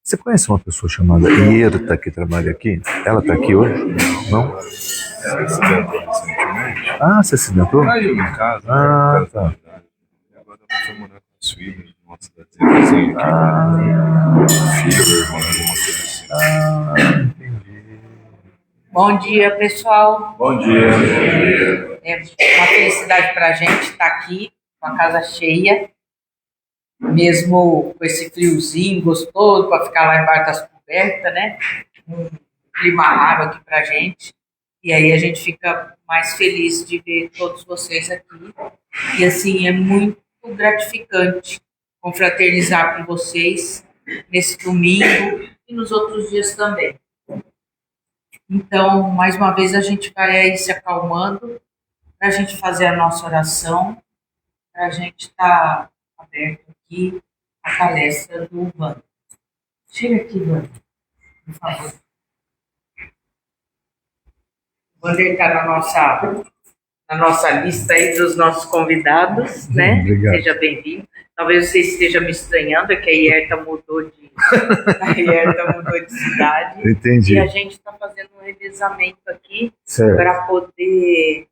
Você conhece uma pessoa chamada Ierta que trabalha aqui? Ela está aqui hoje? Não? Ah, você se acidentou? Caiu em casa. Ah, tá. E agora ela foi morar com os filhos de uma cidadezinha aqui. Filho, meu irmão, alguma coisa assim. Entendi. Bom dia, pessoal. Bom dia. É uma felicidade para a gente estar aqui com a casa cheia, mesmo com esse friozinho gostoso para ficar lá embaixo das cobertas, né? Um clima raro aqui para a gente. E aí a gente fica mais feliz de ver todos vocês aqui. E assim, é muito gratificante confraternizar com vocês nesse domingo e nos outros dias também. Então, mais uma vez, a gente vai aí se acalmando para a gente fazer a nossa oração, para a gente estar aberto aqui à palestra do Wander. Chega aqui, Wander, por favor. O Wander está na nossa lista aí dos nossos convidados, né? Obrigado. Seja bem-vindo. Talvez você esteja me estranhando, é que a Ierta mudou de cidade. Entendi. E a gente está fazendo um revezamento aqui Certo. para poder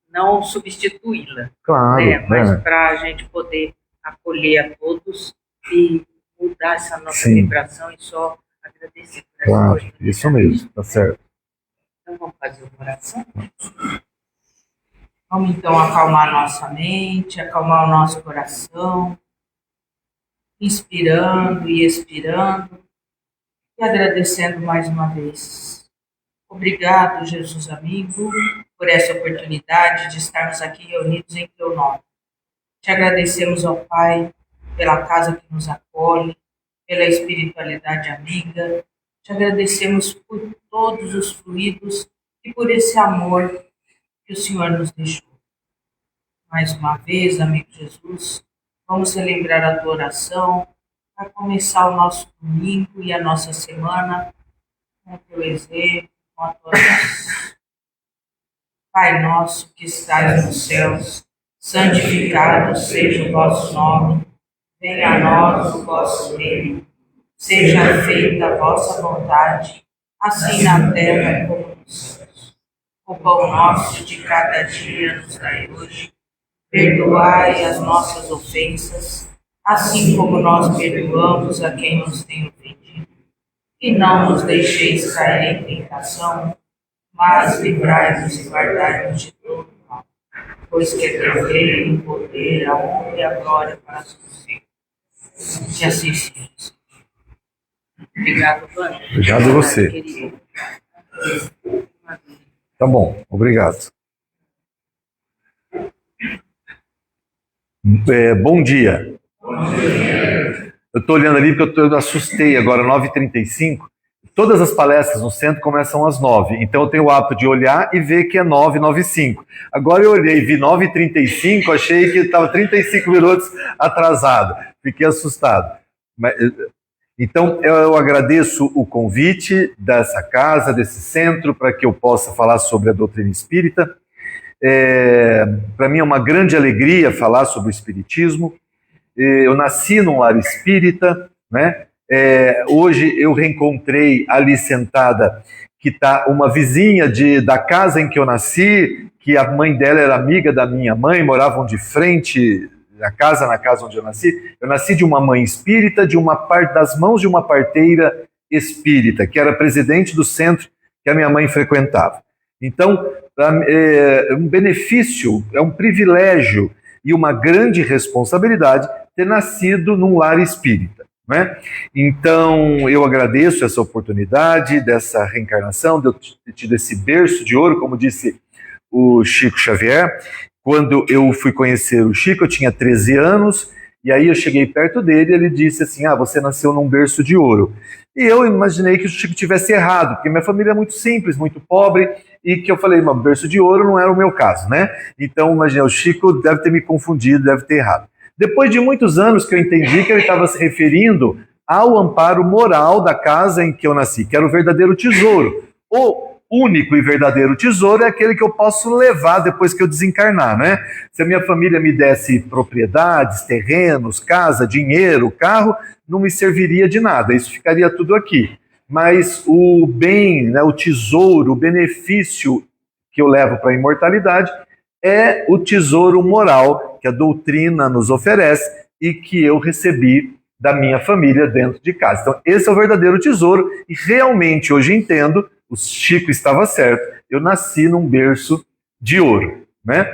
não substituí-la, Claro, né? Mas né? para a gente poder acolher a todos e mudar essa nossa Sim. vibração e só agradecer por essa Claro, oportunidade. isso mesmo, tá certo. Então vamos fazer uma oração? Vamos então acalmar a nossa mente, acalmar o nosso coração, inspirando e expirando e agradecendo mais uma vez. Obrigado, Jesus amigo, por essa oportunidade de estarmos aqui reunidos em teu nome. Te agradecemos, ó Pai, pela casa que nos acolhe, pela espiritualidade amiga. Te agradecemos por todos os fluidos e por esse amor que o Senhor nos deixou. Mais uma vez, amigo Jesus, vamos celebrar a tua oração para começar o nosso domingo e a nossa semana com o teu exemplo, com a tua oração. Pai nosso que estás nos céus, santificado seja o vosso nome, venha a nós o vosso reino, seja feita a vossa vontade, assim na terra como nos céus. O pão nosso de cada dia nos dai hoje, perdoai as nossas ofensas, assim como nós perdoamos a quem nos tem ofendido. E não nos deixeis cair em tentação, mas livrai-nos e guardai-nos de todo mal. Pois que é teu reino, o poder, a honra e a glória para sempre. Que assim seja. Obrigado, Wander. Obrigado a você. Querido. Tá bom, obrigado. Bom dia. Eu estou olhando ali porque eu assustei agora, 9h35. Todas as palestras no centro começam às 9h, então eu tenho o hábito de olhar e ver que é 9h05. Agora eu olhei e vi 9h35, achei que estava 35 minutos atrasado. Fiquei assustado. Então eu agradeço o convite dessa casa, desse centro, para que eu possa falar sobre a doutrina espírita. Para mim é uma grande alegria falar sobre o espiritismo. Eu nasci num lar espírita, né? Hoje eu reencontrei ali sentada, que está uma vizinha da casa em que eu nasci, que a mãe dela era amiga da minha mãe, moravam de frente na casa onde eu nasci. Eu nasci de uma mãe espírita, das mãos de uma parteira espírita, que era presidente do centro que a minha mãe frequentava. Então, é um benefício, é um privilégio e uma grande responsabilidade ter nascido num lar espírita, né? Então, eu agradeço essa oportunidade, dessa reencarnação, de eu ter tido esse berço de ouro, como disse o Chico Xavier. Quando eu fui conhecer o Chico, eu tinha 13 anos, e aí eu cheguei perto dele e ele disse assim, você nasceu num berço de ouro. E eu imaginei que o Chico tivesse errado, porque minha família é muito simples, muito pobre, e que eu falei, berço de ouro não era o meu caso, né? Então, imaginei, o Chico deve ter me confundido, deve ter errado. Depois de muitos anos que eu entendi que ele estava se referindo ao amparo moral da casa em que eu nasci, que era o verdadeiro tesouro. único e verdadeiro tesouro é aquele que eu posso levar depois que eu desencarnar, né? Se a minha família me desse propriedades, terrenos, casa, dinheiro, carro, não me serviria de nada, isso ficaria tudo aqui. Mas o bem, né, o tesouro, o benefício que eu levo para a imortalidade é o tesouro moral que a doutrina nos oferece e que eu recebi da minha família dentro de casa. Então, esse é o verdadeiro tesouro e realmente hoje entendo, o Chico estava certo, eu nasci num berço de ouro, né?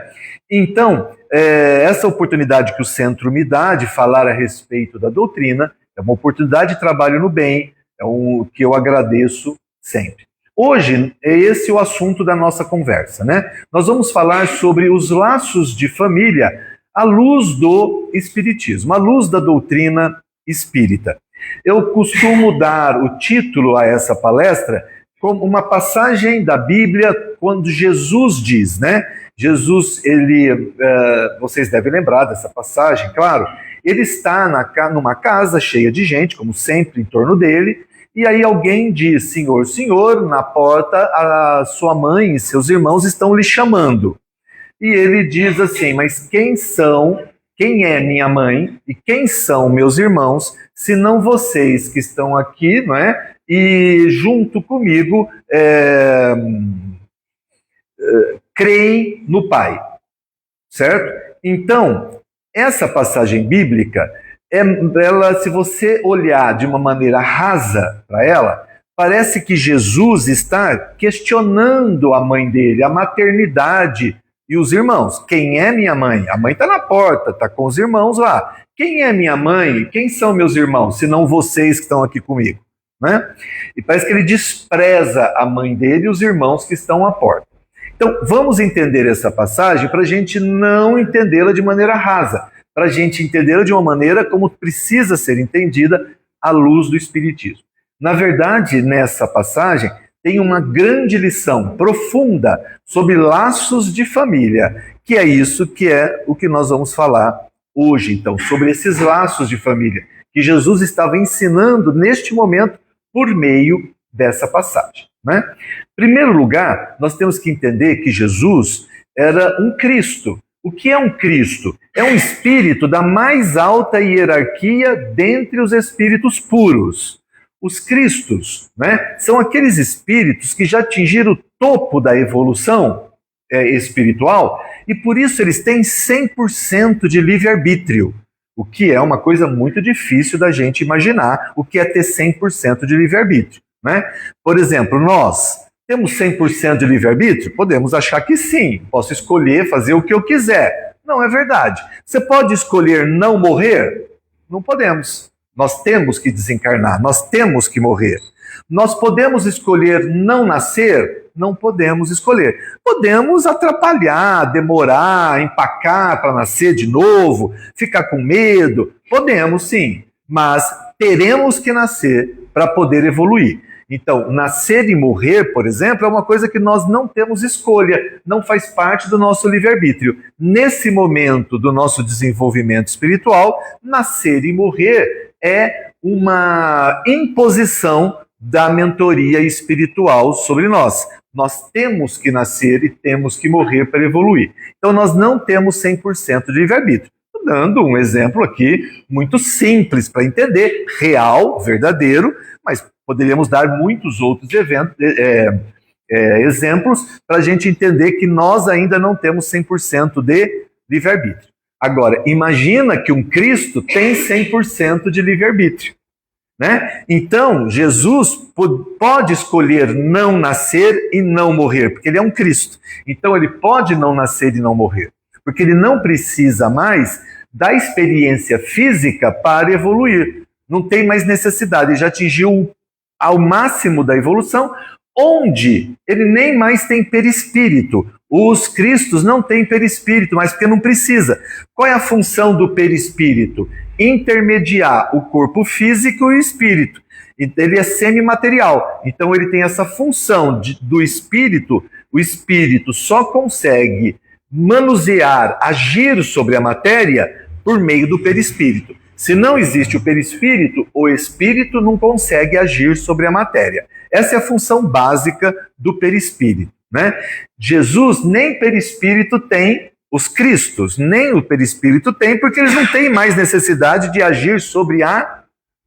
Então, essa oportunidade que o centro me dá de falar a respeito da doutrina é uma oportunidade de trabalho no bem, é o que eu agradeço sempre. Hoje, é esse o assunto da nossa conversa, né? Nós vamos falar sobre os laços de família à luz do Espiritismo, à luz da doutrina espírita. Eu costumo dar o título a essa palestra como uma passagem da Bíblia quando Jesus diz, né? Jesus, vocês devem lembrar dessa passagem, claro. Ele está numa casa cheia de gente, como sempre, em torno dele, e aí alguém diz, Senhor, Senhor, na porta a sua mãe e seus irmãos estão lhe chamando. E ele diz assim, mas quem é minha mãe e quem são meus irmãos, senão vocês que estão aqui, não é? E junto comigo creem no Pai, certo? Então, essa passagem bíblica, ela, se você olhar de uma maneira rasa para ela, parece que Jesus está questionando a mãe dele, a maternidade e os irmãos. Quem é minha mãe? A mãe está na porta, está com os irmãos lá. Quem é minha mãe? Quem são meus irmãos, senão vocês que estão aqui comigo? Né? E parece que ele despreza a mãe dele e os irmãos que estão à porta. Então, vamos entender essa passagem para a gente não entendê-la de maneira rasa, para a gente entendê-la de uma maneira como precisa ser entendida à luz do Espiritismo. Na verdade, nessa passagem, tem uma grande lição profunda sobre laços de família, que é o que nós vamos falar hoje, então, sobre esses laços de família, que Jesus estava ensinando neste momento por meio dessa passagem, né? Em primeiro lugar, nós temos que entender que Jesus era um Cristo. O que é um Cristo? É um espírito da mais alta hierarquia dentre os espíritos puros. Os Cristos, né, são aqueles espíritos que já atingiram o topo da evolução espiritual e por isso eles têm 100% de livre-arbítrio, o que é uma coisa muito difícil da gente imaginar o que é ter 100% de livre-arbítrio, né? Por exemplo, nós temos 100% de livre-arbítrio? Podemos achar que sim, posso escolher fazer o que eu quiser. Não é verdade. Você pode escolher não morrer? Não podemos. Nós temos que desencarnar, nós temos que morrer. Nós podemos escolher não nascer? Não podemos escolher. Podemos atrapalhar, demorar, empacar para nascer de novo, ficar com medo. Podemos sim, mas teremos que nascer para poder evoluir. Então, nascer e morrer, por exemplo, é uma coisa que nós não temos escolha, não faz parte do nosso livre-arbítrio. Nesse momento do nosso desenvolvimento espiritual, nascer e morrer é uma imposição da mentoria espiritual sobre nós. Nós temos que nascer e temos que morrer para evoluir. Então, nós não temos 100% de livre-arbítrio. Estou dando um exemplo aqui muito simples para entender, real, verdadeiro, mas poderíamos dar muitos outros exemplos para a gente entender que nós ainda não temos 100% de livre-arbítrio. Agora, imagina que um Cristo tem 100% de livre-arbítrio, né? Então, Jesus pode escolher não nascer e não morrer, porque ele é um Cristo. Então, ele pode não nascer e não morrer, porque ele não precisa mais da experiência física para evoluir. Não tem mais necessidade, ele já atingiu ao máximo da evolução, onde ele nem mais tem perispírito. Os Cristos não têm perispírito, mas porque não precisa. Qual é a função do perispírito? Intermediar o corpo físico e o espírito. Ele é semimaterial, então ele tem essa função do espírito. O espírito só consegue manusear, agir sobre a matéria por meio do perispírito. Se não existe o perispírito, o espírito não consegue agir sobre a matéria. Essa é a função básica do perispírito, né? Jesus nem perispírito tem, os cristos nem o perispírito tem, porque eles não têm mais necessidade de agir sobre a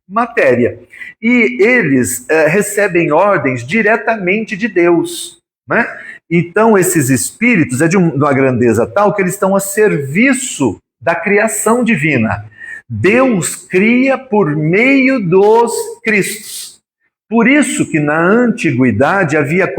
matéria. E eles recebem ordens diretamente de Deus, né? Então esses espíritos é de uma grandeza tal que eles estão a serviço da criação divina. Deus cria por meio dos cristos. Por isso que na antiguidade havia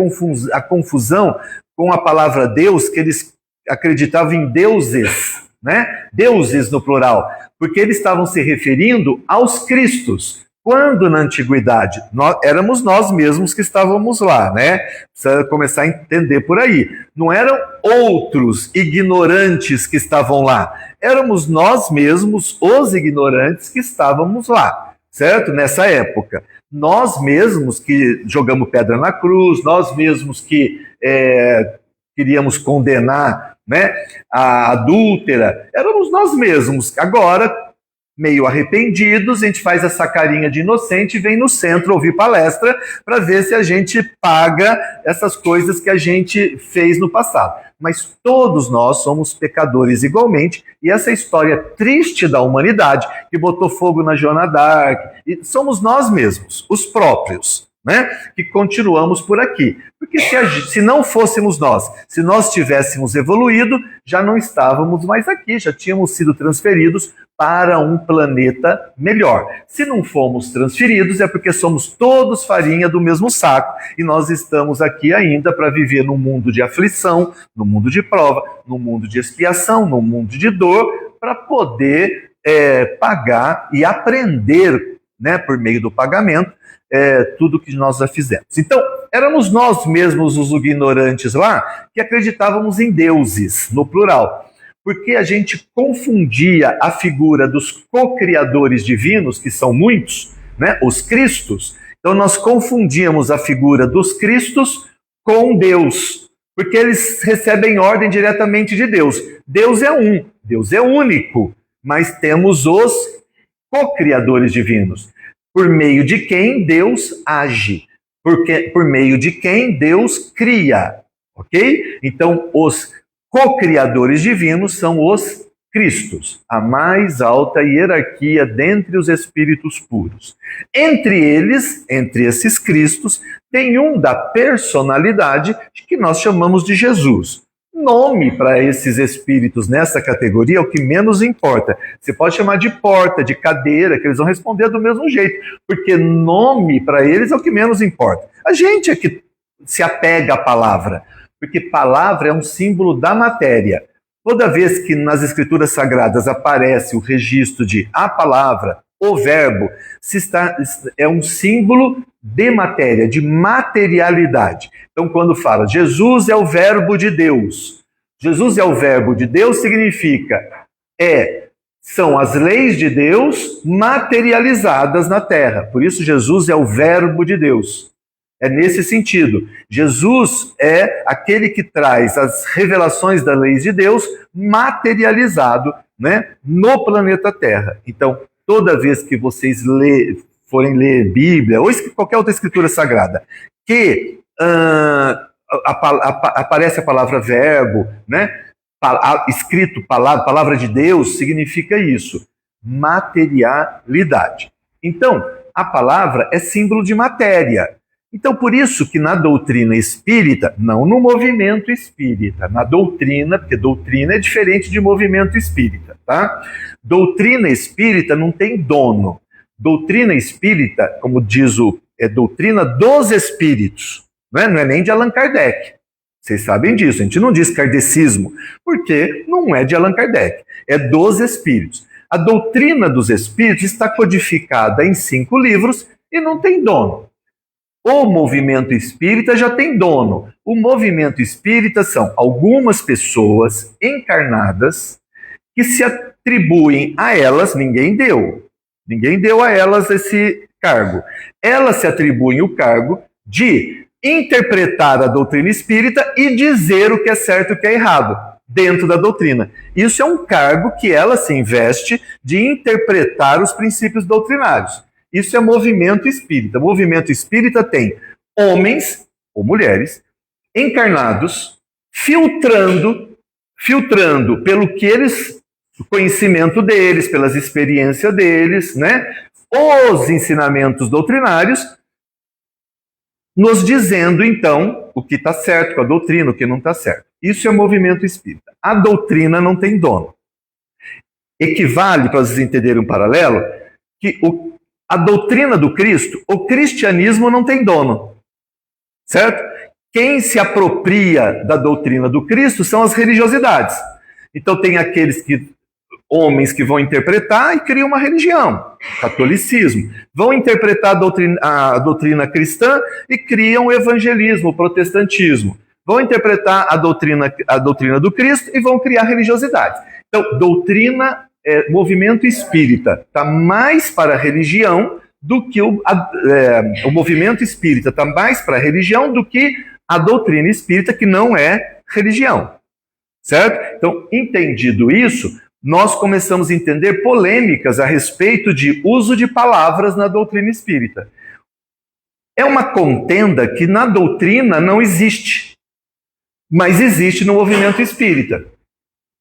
a confusão com a palavra Deus, que eles acreditavam em deuses, né? Deuses no plural, porque eles estavam se referindo aos cristos. Quando na antiguidade éramos nós mesmos que estávamos lá, né? Precisa começar a entender por aí. Não eram outros ignorantes que estavam lá. Éramos nós mesmos, os ignorantes, que estávamos lá, certo? Nessa época. Nós mesmos que jogamos pedra na cruz, nós mesmos que queríamos condenar, né, a adúltera, éramos nós mesmos. Agora, meio arrependidos, a gente faz essa carinha de inocente e vem no centro ouvir palestra para ver se a gente paga essas coisas que a gente fez no passado. Mas todos nós somos pecadores igualmente, e essa história triste da humanidade, que botou fogo na Joana d'Arc, somos nós mesmos, os próprios, né, que continuamos por aqui. Porque se não fôssemos nós, se nós tivéssemos evoluído, já não estávamos mais aqui, já tínhamos sido transferidos para um planeta melhor. Se não fomos transferidos, é porque somos todos farinha do mesmo saco, e nós estamos aqui ainda para viver num mundo de aflição, num mundo de prova, num mundo de expiação, num mundo de dor, para poder pagar e aprender, né, por meio do pagamento, tudo que nós já fizemos. Então, éramos nós mesmos os ignorantes lá que acreditávamos em deuses, no plural, porque a gente confundia a figura dos co-criadores divinos, que são muitos, né, os cristos. Então nós confundíamos a figura dos cristos com Deus, porque eles recebem ordem diretamente de Deus. Deus é um, Deus é único, mas temos os co-criadores divinos, por meio de quem Deus age, por meio de quem Deus cria, ok? Então, os co-criadores divinos são os cristos, a mais alta hierarquia dentre os espíritos puros. Entre eles, entre esses cristos, tem um da personalidade que nós chamamos de Jesus. Nome para esses espíritos nessa categoria é o que menos importa. Você pode chamar de porta, de cadeira, que eles vão responder do mesmo jeito, porque nome para eles é o que menos importa. A gente é que se apega à palavra, porque palavra é um símbolo da matéria. Toda vez que nas escrituras sagradas aparece o registro de a palavra, o verbo, é um símbolo de matéria, de materialidade. Então, quando fala Jesus é o verbo de Deus, Jesus é o verbo de Deus significa são as leis de Deus materializadas na terra. Por isso, Jesus é o verbo de Deus. É nesse sentido. Jesus é aquele que traz as revelações das leis de Deus materializado, né, no planeta Terra. Então, toda vez que vocês forem ler Bíblia, ou qualquer outra escritura sagrada, que aparece a palavra verbo, né, escrito palavra de Deus, significa isso, materialidade. Então, a palavra é símbolo de matéria. Então, por isso que na doutrina espírita, não no movimento espírita, na doutrina, porque doutrina é diferente de movimento espírita, tá? Doutrina espírita não tem dono. Doutrina espírita, como diz é doutrina dos espíritos, não é nem de Allan Kardec. Vocês sabem disso, a gente não diz kardecismo, porque não é de Allan Kardec, é dos espíritos. A doutrina dos espíritos está codificada em 5 livros e não tem dono. O movimento espírita já tem dono. O movimento espírita são algumas pessoas encarnadas que se atribuem a elas, ninguém deu a elas esse cargo. Elas se atribuem o cargo de interpretar a doutrina espírita e dizer o que é certo e o que é errado. dentro da doutrina. Isso é um cargo que ela se investe de interpretar os princípios doutrinários. Isso é movimento espírita. O movimento espírita tem homens ou mulheres encarnados filtrando pelo que eles, o conhecimento deles, pelas experiências deles, né, os ensinamentos doutrinários, nos dizendo, então, o que está certo com a doutrina, o que não está certo. Isso é movimento espírita. A doutrina não tem dono. Equivale, para vocês entenderem um paralelo, que a doutrina do Cristo, o cristianismo não tem dono. Certo? Quem se apropria da doutrina do Cristo são as religiosidades. Então tem aqueles homens que vão interpretar e criam uma religião, catolicismo. Vão interpretar a doutrina cristã e criam o evangelismo, o protestantismo. Vão interpretar a doutrina do Cristo e vão criar religiosidade. Então, movimento espírita está mais para a religião do que o movimento espírita está mais para a religião do que a doutrina espírita, que não é religião. Certo? Então, entendido isso, nós começamos a entender polêmicas a respeito de uso de palavras na doutrina espírita. É uma contenda que na doutrina não existe, mas existe no movimento espírita.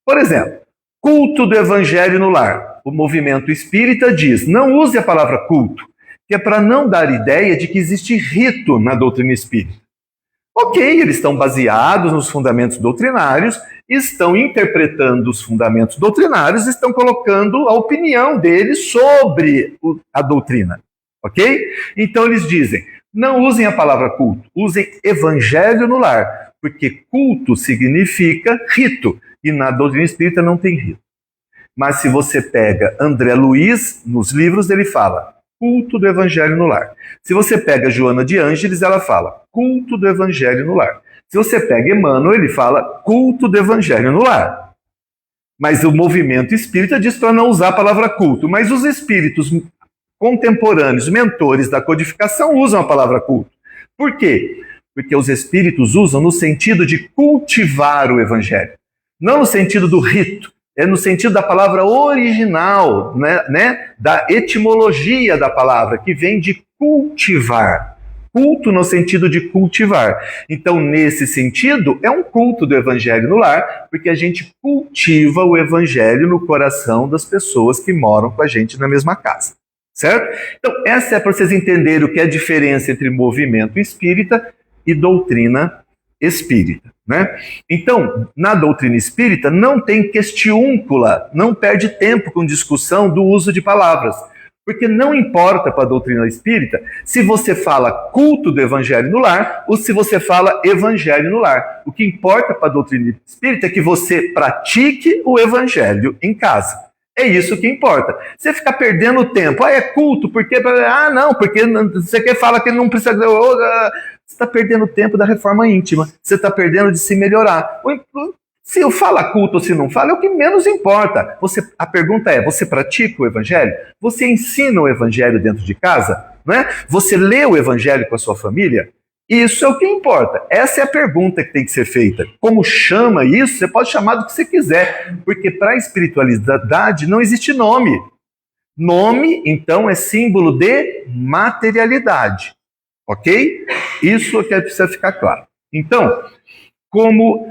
Por exemplo, culto do evangelho no lar. O movimento espírita diz, não use a palavra culto, que é para não dar ideia de que existe rito na doutrina espírita. Ok, eles estão baseados nos fundamentos doutrinários, estão interpretando os fundamentos doutrinários, estão colocando a opinião deles sobre a doutrina. Ok? Então eles dizem, não usem a palavra culto, usem evangelho no lar, porque culto significa rito, e na doutrina espírita não tem rito. Mas se você pega André Luiz, nos livros ele fala culto do evangelho no lar. Se você pega Joana de Ângeles, ela fala culto do evangelho no lar. Se você pega Emmanuel, ele fala culto do evangelho no lar. Mas o movimento espírita diz para não usar a palavra culto. Mas os espíritos contemporâneos, mentores da codificação, usam a palavra culto. Por quê? Porque os espíritos usam no sentido de cultivar o evangelho. Não no sentido do rito. É no sentido da palavra original, né, da etimologia da palavra, que vem de cultivar. Culto no sentido de cultivar. Então, nesse sentido, é um culto do evangelho no lar, porque a gente cultiva o evangelho no coração das pessoas que moram com a gente na mesma casa. Certo? Então, essa é para vocês entenderem o que é a diferença entre movimento espírita e doutrina espírita. Né? Então, na doutrina espírita não tem questiúncula, não perde tempo com discussão do uso de palavras, porque não importa para a doutrina espírita se você fala culto do evangelho no lar ou se você fala evangelho no lar. O que importa para a doutrina espírita é que você pratique o evangelho em casa. É isso que importa. Você ficar perdendo tempo, é culto, porque você quer falar que não precisa... Você está perdendo tempo da reforma íntima. Você está perdendo de se melhorar. Se eu falo culto ou se não falo, é o que menos importa. A pergunta é, você pratica o evangelho? Você ensina o evangelho dentro de casa? Não é? Você lê o evangelho com a sua família? Isso é o que importa. Essa é a pergunta que tem que ser feita. Como chama isso? Você pode chamar do que você quiser. Porque para a espiritualidade não existe nome. Nome, então, é símbolo de materialidade. Ok? Isso é que precisa ficar claro. Então, como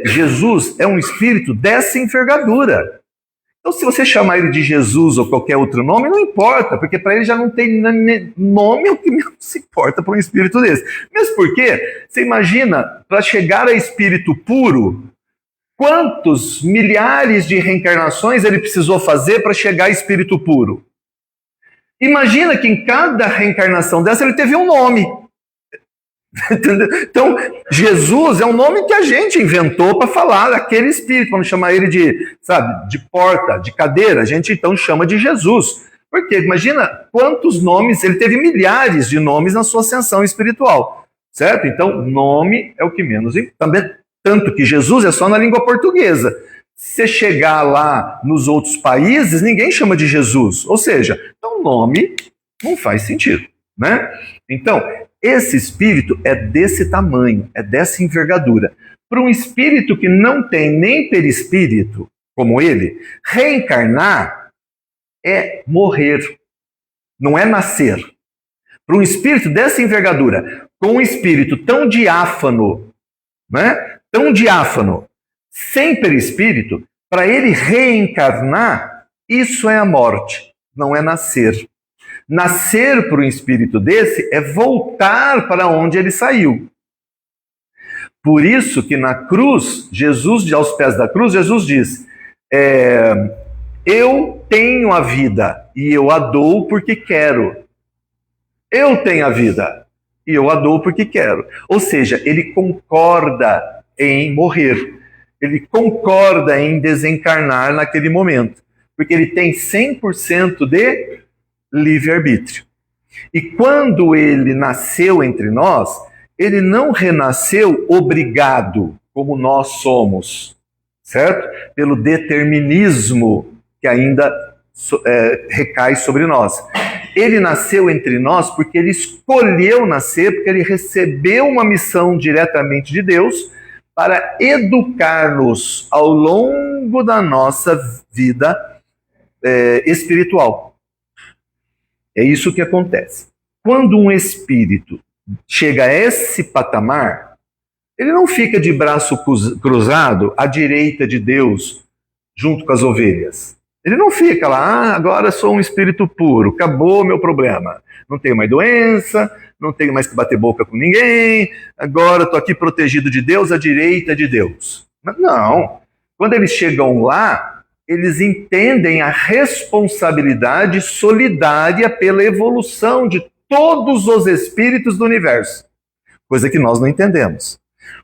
Jesus é um espírito dessa envergadura. Então, se você chamar ele de Jesus ou qualquer outro nome, não importa, porque para ele já não tem nome, o que menos importa para um espírito desse. Mesmo porque, você imagina, para chegar a espírito puro, quantos milhares de reencarnações ele precisou fazer para chegar a espírito puro? Imagina que em cada reencarnação dessa ele teve um nome. Entendeu? Então, Jesus é um nome que a gente inventou para falar daquele espírito, vamos chamar ele de porta, de cadeira, a gente então chama de Jesus. Porque imagina quantos nomes, ele teve milhares de nomes na sua ascensão espiritual, certo? Então, nome é o que menos importa. Tanto que Jesus é só na língua portuguesa. Se você chegar lá nos outros países, ninguém chama de Jesus. Ou seja, então o nome não faz sentido, né? Então, esse espírito é desse tamanho, é dessa envergadura. Para um espírito que não tem nem perispírito, como ele, reencarnar é morrer, não é nascer. Para um espírito dessa envergadura, com um espírito tão diáfano, né? Tão diáfano, sem perispírito, para ele reencarnar, isso é a morte, não é nascer. Nascer para um espírito desse é voltar para onde ele saiu. Por isso que na cruz, Jesus, aos pés da cruz, Jesus diz: eu tenho a vida e eu a dou porque quero. Eu tenho a vida e eu a dou porque quero. Ou seja, ele concorda em morrer. Ele concorda em desencarnar naquele momento. Porque ele tem 100% de livre-arbítrio. E quando ele nasceu entre nós, ele não renasceu obrigado, como nós somos, certo? Pelo determinismo que ainda recai sobre nós. Ele nasceu entre nós porque ele escolheu nascer, porque ele recebeu uma missão diretamente de Deus para educar-nos ao longo da nossa vida espiritual. É isso que acontece. Quando um espírito chega a esse patamar, ele não fica de braço cruzado à direita de Deus, junto com as ovelhas. Ele não fica lá, agora sou um espírito puro, acabou meu problema. Não tenho mais doença, não tenho mais que bater boca com ninguém, agora estou aqui protegido de Deus, à direita de Deus. Mas não. Quando eles chegam lá, eles entendem a responsabilidade solidária pela evolução de todos os espíritos do universo. Coisa que nós não entendemos.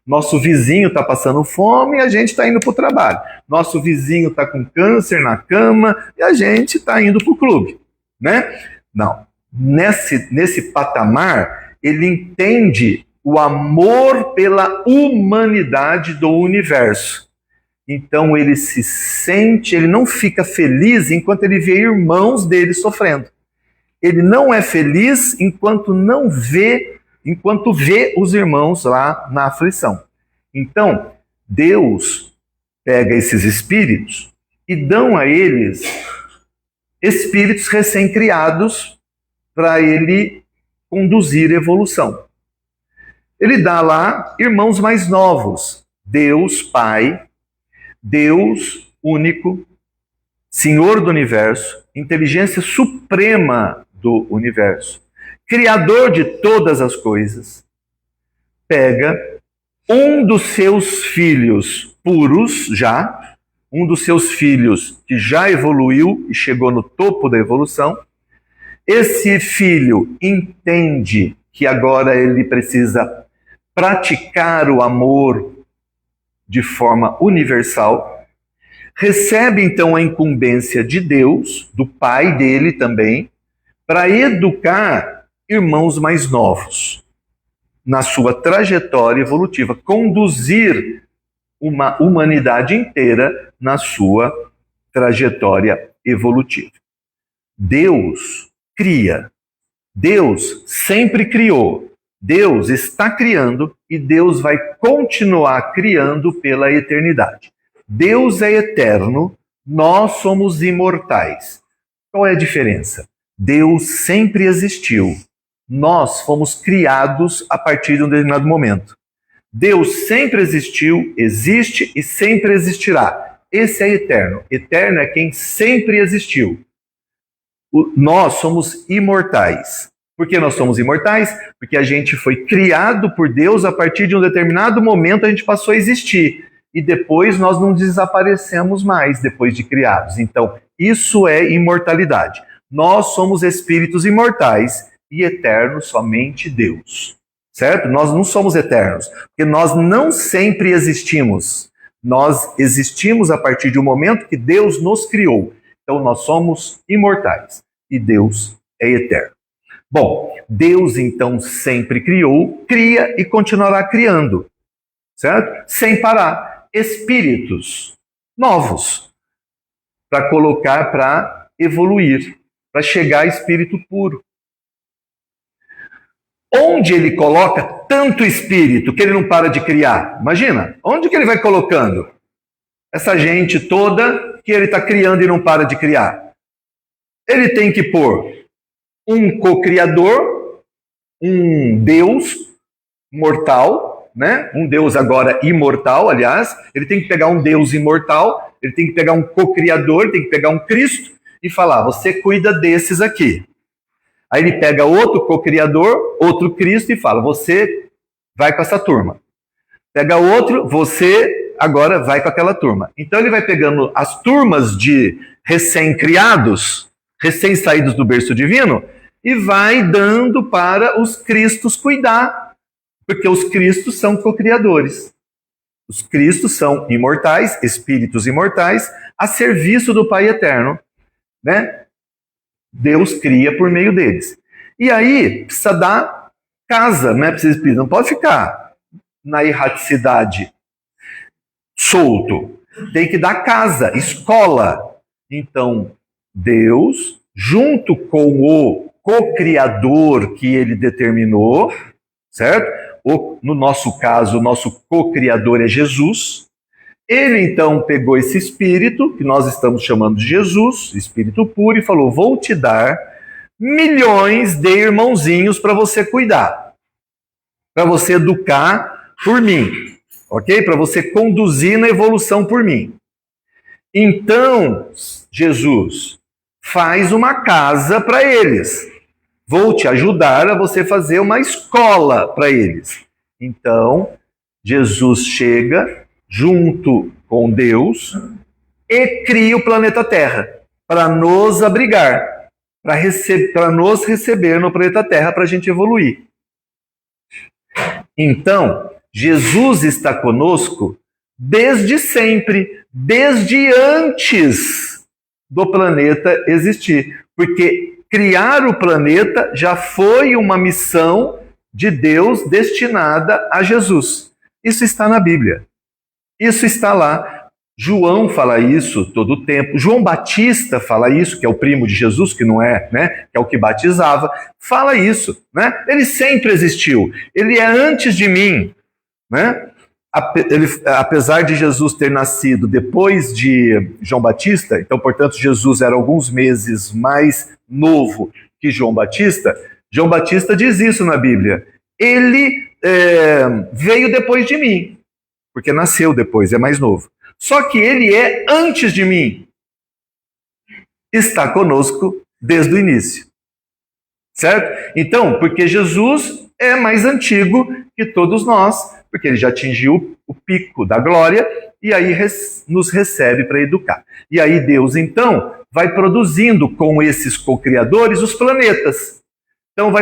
Nosso vizinho está passando fome e a gente está indo para o trabalho. Nosso vizinho está com câncer na cama e a gente está indo para o clube, né? Não. Nesse patamar, ele entende o amor pela humanidade do universo. Então ele se sente, ele não fica feliz enquanto ele vê irmãos dele sofrendo. Ele não é feliz enquanto vê os irmãos lá na aflição. Então, Deus pega esses espíritos e dão a eles espíritos recém-criados para ele conduzir a evolução. Ele dá lá irmãos mais novos, Deus Pai, Deus único, Senhor do universo, inteligência suprema do universo, Criador de todas as coisas, pega um dos seus filhos puros já, um dos seus filhos que já evoluiu e chegou no topo da evolução. Esse filho entende que agora ele precisa praticar o amor de forma universal, recebe então a incumbência de Deus, do pai dele também, para educar irmãos mais novos na sua trajetória evolutiva, conduzir uma humanidade inteira na sua trajetória evolutiva. Deus cria, Deus sempre criou, Deus está criando e Deus vai continuar criando pela eternidade. Deus é eterno, nós somos imortais. Qual é a diferença? Deus sempre existiu. Nós fomos criados a partir de um determinado momento. Deus sempre existiu, existe e sempre existirá. Esse é eterno. Eterno é quem sempre existiu. Nós somos imortais. Por que nós somos imortais? Porque a gente foi criado por Deus, a partir de um determinado momento a gente passou a existir. E depois nós não desaparecemos mais depois de criados. Então, isso é imortalidade. Nós somos espíritos imortais e eternos somente Deus. Certo? Nós não somos eternos, porque nós não sempre existimos. Nós existimos a partir de um momento que Deus nos criou. Então nós somos imortais e Deus é eterno. Bom, Deus então sempre criou, cria e continuará criando, certo? Sem parar, espíritos novos para colocar para evoluir, para chegar a espírito puro. Onde ele coloca tanto espírito que ele não para de criar? Imagina, onde que ele vai colocando essa gente toda que ele está criando e não para de criar? Ele tem que pôr um co-criador, um Deus mortal, né? Um Deus agora imortal, aliás. Ele tem que pegar um Deus imortal, ele tem que pegar um co-criador, ele tem que pegar um Cristo e falar, você cuida desses aqui. Aí ele pega outro co-criador, outro Cristo e fala, você vai com essa turma. Pega outro, você agora vai com aquela turma. Então ele vai pegando as turmas de recém-criados, recém-saídos do berço divino, e vai dando para os Cristos cuidar. Porque os Cristos são co-criadores. Os Cristos são imortais, espíritos imortais, a serviço do Pai Eterno, né? Deus cria por meio deles. E aí, precisa dar casa, né, para esses espíritos. Não pode ficar na erraticidade solto. Tem que dar casa, escola. Então, Deus, junto com o co-criador que ele determinou, certo? No nosso caso, o nosso co-criador é Jesus. Ele então pegou esse espírito, que nós estamos chamando de Jesus, espírito puro, e falou, vou te dar milhões de irmãozinhos para você cuidar, para você educar por mim, ok? Para você conduzir na evolução por mim. Então, Jesus, faz uma casa para eles. Vou te ajudar a você fazer uma escola para eles. Então, Jesus chega junto com Deus e cria o planeta Terra para nos abrigar, para nos receber no planeta Terra para a gente evoluir. Então, Jesus está conosco desde sempre, desde antes do planeta existir, porque criar o planeta já foi uma missão de Deus destinada a Jesus. Isso está na Bíblia. Isso está lá. João fala isso todo o tempo. João Batista fala isso, que é o primo de Jesus, que não é, né? Que é o que batizava. Fala isso, né? Ele sempre existiu. Ele é antes de mim, né? Apesar de Jesus ter nascido depois de João Batista, então, portanto, Jesus era alguns meses mais novo que João Batista. João Batista diz isso na Bíblia. Ele veio depois de mim, porque nasceu depois, é mais novo. Só que ele é antes de mim. Está conosco desde o início. Certo? Então, porque Jesus é mais antigo que todos nós, porque ele já atingiu o pico da glória e aí nos recebe para educar. E aí Deus, então, vai produzindo com esses co-criadores os planetas. Então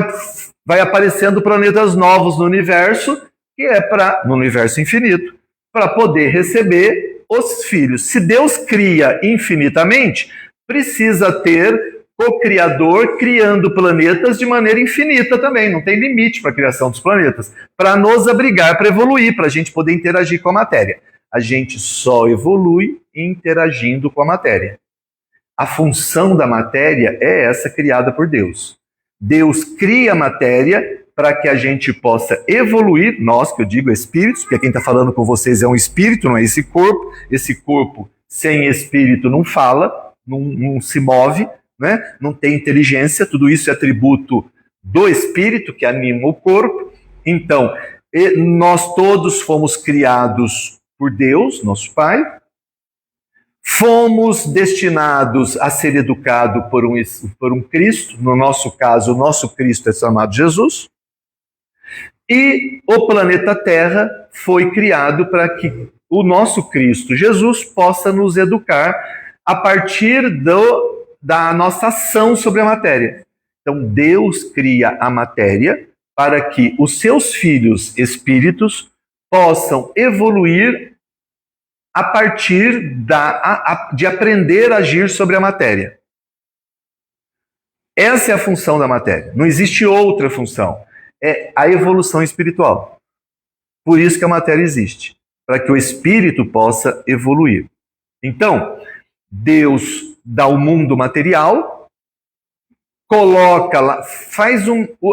vai aparecendo planetas novos no universo, que é no universo infinito, para poder receber os filhos. Se Deus cria infinitamente, precisa ter co-criador criando planetas de maneira infinita também. Não tem limite para a criação dos planetas. Para nos abrigar, para evoluir, para a gente poder interagir com a matéria. A gente só evolui interagindo com a matéria. A função da matéria é essa criada por Deus. Deus cria a matéria para que a gente possa evoluir, nós, que eu digo espíritos, porque quem está falando com vocês é um espírito, não é esse corpo. Esse corpo sem espírito não fala, não se move, né? Não tem inteligência, tudo isso é atributo do espírito que anima o corpo. Então, nós todos fomos criados por Deus, nosso Pai, fomos destinados a ser educados por um Cristo, no nosso caso, o nosso Cristo é chamado Jesus, e o planeta Terra foi criado para que o nosso Cristo, Jesus, possa nos educar a partir da nossa ação sobre a matéria. Então, Deus cria a matéria para que os seus filhos espíritos possam evoluir a partir de aprender a agir sobre a matéria. Essa é a função da matéria. Não existe outra função. É a evolução espiritual. Por isso que a matéria existe, para que o espírito possa evoluir. Então, Deus dá o mundo material, coloca lá,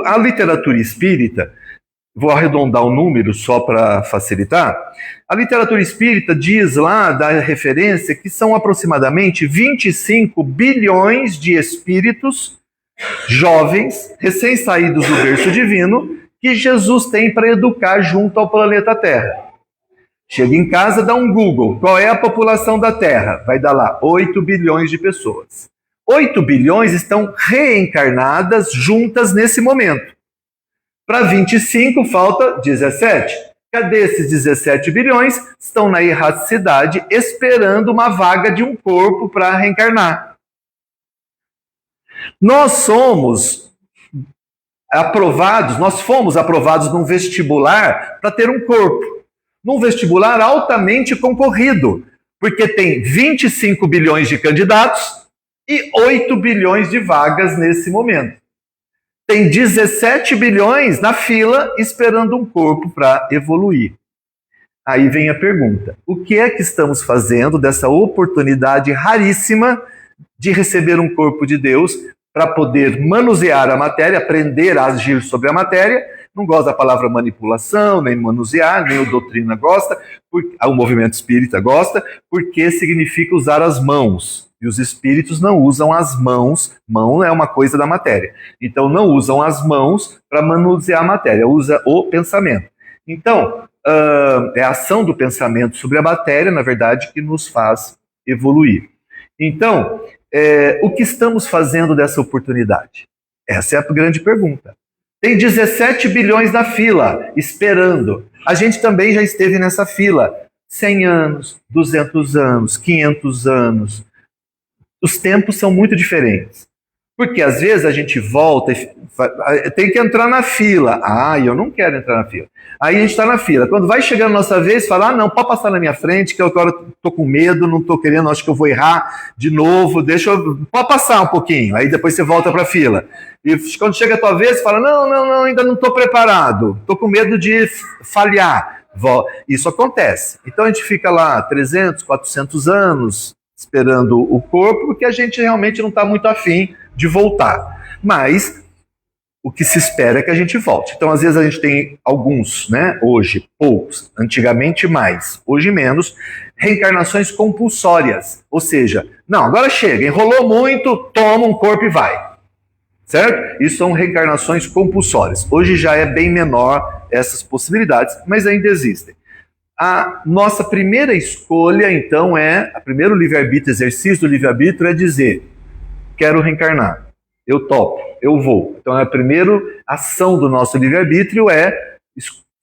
a literatura espírita, vou arredondar o número só para facilitar, a literatura espírita diz lá, dá referência, que são aproximadamente 25 bilhões de espíritos jovens, recém-saídos do berço divino, que Jesus tem para educar junto ao planeta Terra. Chega em casa, dá um Google, qual é a população da Terra? Vai dar lá, 8 bilhões de pessoas. 8 bilhões estão reencarnadas juntas nesse momento. Para 25 falta 17. Cadê esses 17 bilhões? Estão na erraticidade, esperando uma vaga de um corpo para reencarnar. Nós fomos aprovados num vestibular para ter um corpo. Num vestibular altamente concorrido, porque tem 25 bilhões de candidatos e 8 bilhões de vagas nesse momento. Tem 17 bilhões na fila esperando um corpo para evoluir. Aí vem a pergunta: o que é que estamos fazendo dessa oportunidade raríssima de receber um corpo de Deus para poder manusear a matéria, aprender a agir sobre a matéria? Não gosto da palavra manipulação, nem manusear, nem o doutrina gosta, o movimento espírita gosta, porque significa usar as mãos. E os espíritos não usam as mãos, mão é uma coisa da matéria. Então não usam as mãos para manusear a matéria, usa o pensamento. Então, é a ação do pensamento sobre a matéria, na verdade, que nos faz evoluir. Então, o que estamos fazendo dessa oportunidade? Essa é a grande pergunta. Tem 17 bilhões na fila, esperando. A gente também já esteve nessa fila. 100 anos, 200 anos, 500 anos. Os tempos são muito diferentes. Porque às vezes a gente volta e tem que entrar na fila. Ah, eu não quero entrar na fila. Aí a gente está na fila. Quando vai chegando a nossa vez, fala, não, pode passar na minha frente, que eu agora estou com medo, não estou querendo, acho que eu vou errar de novo, pode passar um pouquinho. Aí depois você volta para a fila. E quando chega a tua vez, você fala, não, ainda não estou preparado, estou com medo de falhar. Isso acontece. Então a gente fica lá 300, 400 anos esperando o corpo, porque a gente realmente não está muito afim de voltar. Mas o que se espera é que a gente volte. Então, às vezes, a gente tem alguns, né? Hoje, poucos, antigamente mais, hoje menos, reencarnações compulsórias. Ou seja, não, agora chega, enrolou muito, toma um corpo e vai. Certo? Isso são reencarnações compulsórias. Hoje já é bem menor essas possibilidades, mas ainda existem. A nossa primeira escolha, então, o primeiro livre-arbítrio, exercício do livre-arbítrio é dizer, quero reencarnar, eu topo, eu vou. Então, a primeira ação do nosso livre-arbítrio é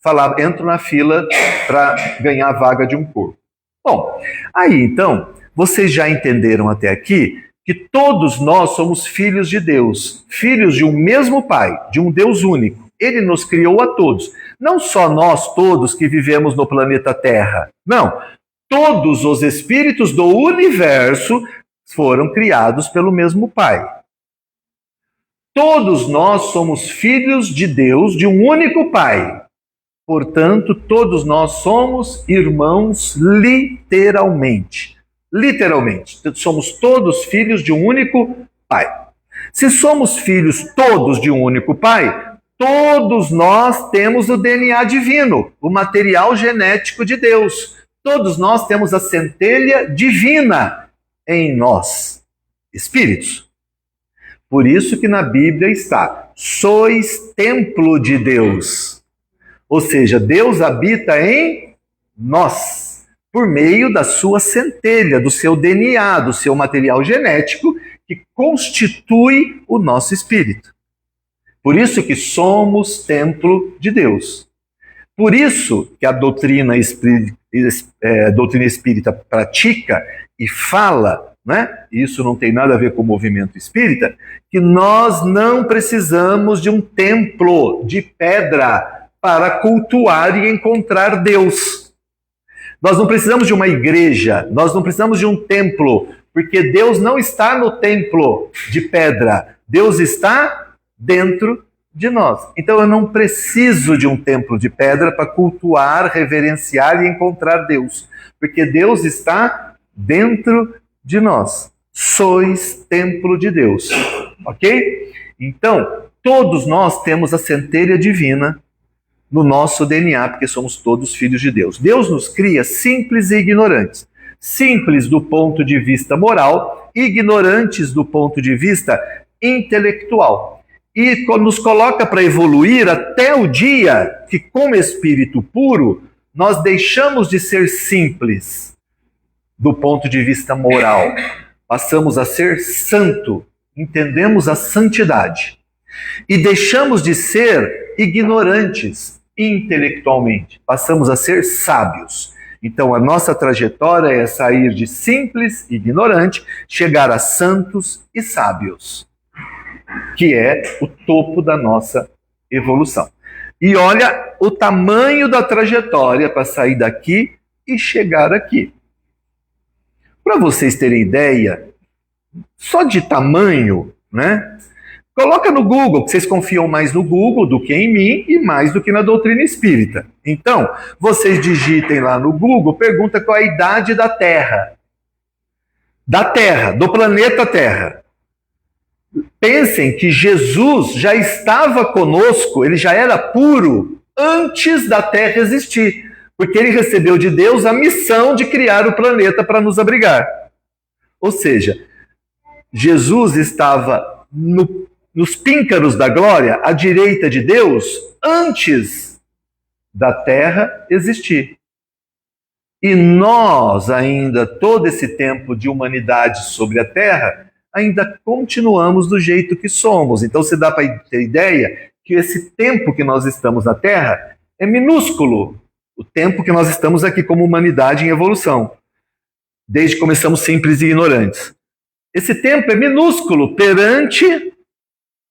falar, entro na fila para ganhar a vaga de um corpo. Bom, aí, então, vocês já entenderam até aqui que todos nós somos filhos de Deus, filhos de um mesmo Pai, de um Deus único. Ele nos criou a todos. Não só nós todos que vivemos no planeta Terra. Não. Todos os espíritos do universo foram criados pelo mesmo Pai. Todos nós somos filhos de Deus, de um único Pai. Portanto, todos nós somos irmãos literalmente. Literalmente. Somos todos filhos de um único Pai. Se somos filhos todos de um único Pai, todos nós temos o DNA divino, o material genético de Deus. Todos nós temos a centelha divina em nós, espíritos. Por isso que na Bíblia está, sois templo de Deus. Ou seja, Deus habita em nós, por meio da sua centelha, do seu DNA, do seu material genético, que constitui o nosso espírito. Por isso que somos templo de Deus. Por isso que a doutrina espírita pratica e fala, né? Isso não tem nada a ver com o movimento espírita, que nós não precisamos de um templo de pedra para cultuar e encontrar Deus. Nós não precisamos de uma igreja, nós não precisamos de um templo, porque Deus não está no templo de pedra, Deus está dentro de nós. Então eu não preciso de um templo de pedra para cultuar, reverenciar e encontrar Deus, porque Deus está dentro de nós. Sois templo de Deus, ok? Então, todos nós temos a centelha divina no nosso DNA, porque somos todos filhos de Deus. Deus nos cria simples e ignorantes. Simples do ponto de vista moral, ignorantes do ponto de vista intelectual. E nos coloca para evoluir até o dia que, como espírito puro, nós deixamos de ser simples do ponto de vista moral. Passamos a ser santo, entendemos a santidade. E deixamos de ser ignorantes intelectualmente, passamos a ser sábios. Então a nossa trajetória é sair de simples e ignorante, chegar a santos e sábios, que é o topo da nossa evolução. E olha o tamanho da trajetória para sair daqui e chegar aqui. Para vocês terem ideia, só de tamanho, né? Coloca no Google, que vocês confiam mais no Google do que em mim e mais do que na doutrina espírita. Então, vocês digitem lá no Google, pergunta qual é a idade da Terra. Da Terra, do planeta Terra. Pensem que Jesus já estava conosco, ele já era puro antes da Terra existir, porque ele recebeu de Deus a missão de criar o planeta para nos abrigar. Ou seja, Jesus estava nos píncaros da glória, à direita de Deus, antes da Terra existir. E nós ainda, todo esse tempo de humanidade sobre a Terra, ainda continuamos do jeito que somos. Então você dá para ter ideia que esse tempo que nós estamos na Terra é minúsculo. O tempo que nós estamos aqui como humanidade em evolução. Desde que começamos simples e ignorantes. Esse tempo é minúsculo perante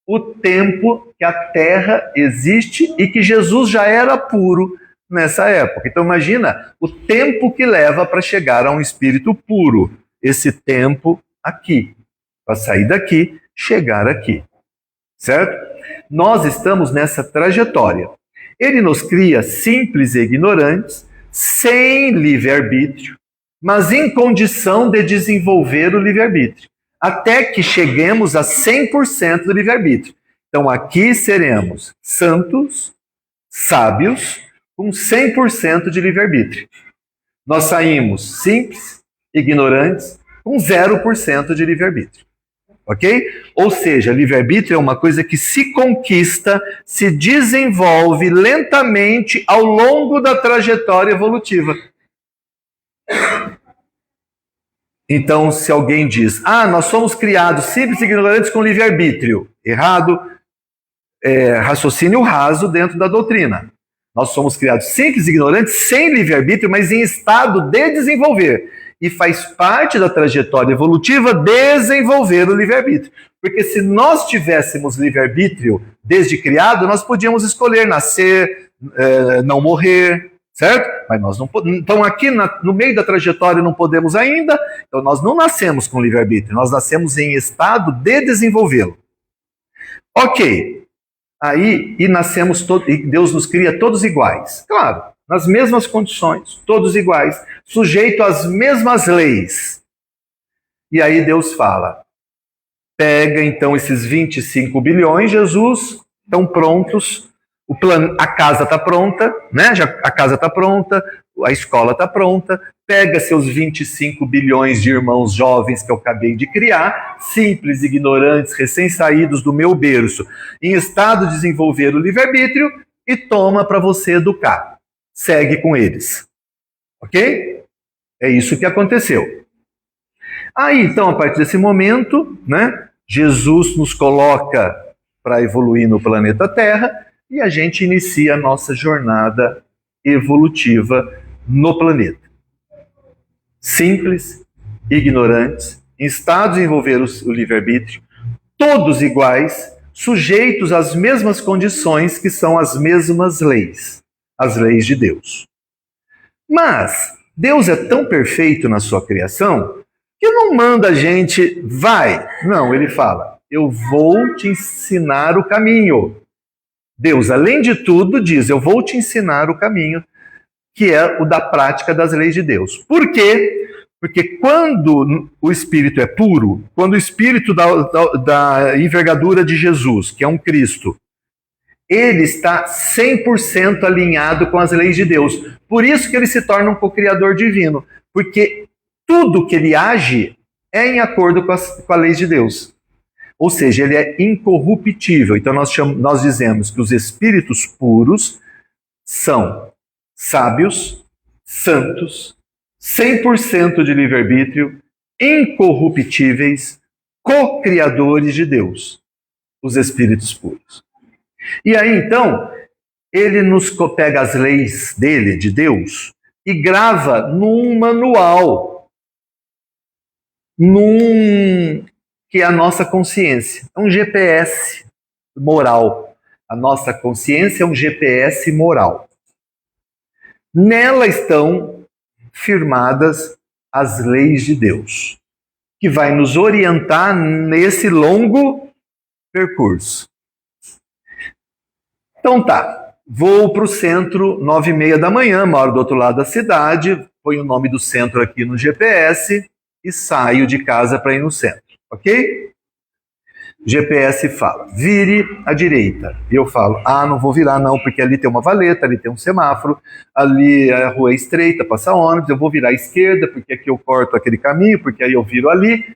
o tempo que a Terra existe e que Jesus já era puro nessa época. Então imagina o tempo que leva para chegar a um espírito puro. Esse tempo aqui. Para sair daqui, chegar aqui. Certo? Nós estamos nessa trajetória. Ele nos cria simples e ignorantes, sem livre-arbítrio, mas em condição de desenvolver o livre-arbítrio, até que cheguemos a 100% do livre-arbítrio. Então aqui seremos santos, sábios, com 100% de livre-arbítrio. Nós saímos simples, ignorantes, com 0% de livre-arbítrio. Ok? Ou seja, livre-arbítrio é uma coisa que se conquista, se desenvolve lentamente ao longo da trajetória evolutiva. Então, se alguém diz, nós somos criados simples e ignorantes com livre-arbítrio, errado, raciocínio raso dentro da doutrina. Nós somos criados simples e ignorantes sem livre-arbítrio, mas em estado de desenvolver. E faz parte da trajetória evolutiva desenvolver o livre-arbítrio. Porque se nós tivéssemos livre-arbítrio desde criado, nós podíamos escolher nascer, não morrer, certo? Mas nós não podemos. Então aqui no meio da trajetória não podemos ainda, então nós não nascemos com livre-arbítrio, nós nascemos em estado de desenvolvê-lo. Ok. Aí, e nascemos todos, e Deus nos cria todos iguais. Claro, nas mesmas condições, todos iguais, sujeito às mesmas leis. E aí Deus fala, pega então esses 25 bilhões, Jesus, estão prontos, a casa está pronta, né? A casa está pronta, a escola está pronta, pega seus 25 bilhões de irmãos jovens que eu acabei de criar, simples, ignorantes, recém-saídos do meu berço, em estado de desenvolver o livre-arbítrio, e toma para você educar. Segue com eles. Ok? É isso que aconteceu. Aí, então, a partir desse momento, né, Jesus nos coloca para evoluir no planeta Terra e a gente inicia a nossa jornada evolutiva no planeta. Simples, ignorantes, em estado de desenvolver o livre-arbítrio, todos iguais, sujeitos às mesmas condições que são as mesmas leis, as leis de Deus. Mas Deus é tão perfeito na sua criação que não manda a gente, vai. Não, ele fala, eu vou te ensinar o caminho. Deus, além de tudo, diz, eu vou te ensinar o caminho, que é o da prática das leis de Deus. Por quê? Porque quando o espírito é puro, quando o espírito da envergadura de Jesus, que é um Cristo, ele está 100% alinhado com as leis de Deus. Por isso que ele se torna um co-criador divino. Porque tudo que ele age é em acordo com a lei de Deus. Ou seja, ele é incorruptível. Então nós dizemos que os espíritos puros são sábios, santos, 100% de livre-arbítrio, incorruptíveis, co-criadores de Deus, os espíritos puros. E aí, então, ele nos pega as leis dele, de Deus, e grava num manual, que é a nossa consciência. É um GPS moral. A nossa consciência é um GPS moral. Nela estão firmadas as leis de Deus, que vai nos orientar nesse longo percurso. Então tá, vou para o centro 9h30 da manhã, moro do outro lado da cidade, ponho o nome do centro aqui no GPS e saio de casa para ir no centro, ok? GPS fala, vire à direita. E eu falo, não vou virar não, porque ali tem uma valeta, ali tem um semáforo, ali a rua é estreita, passa ônibus, eu vou virar à esquerda, porque aqui eu corto aquele caminho, porque aí eu viro ali.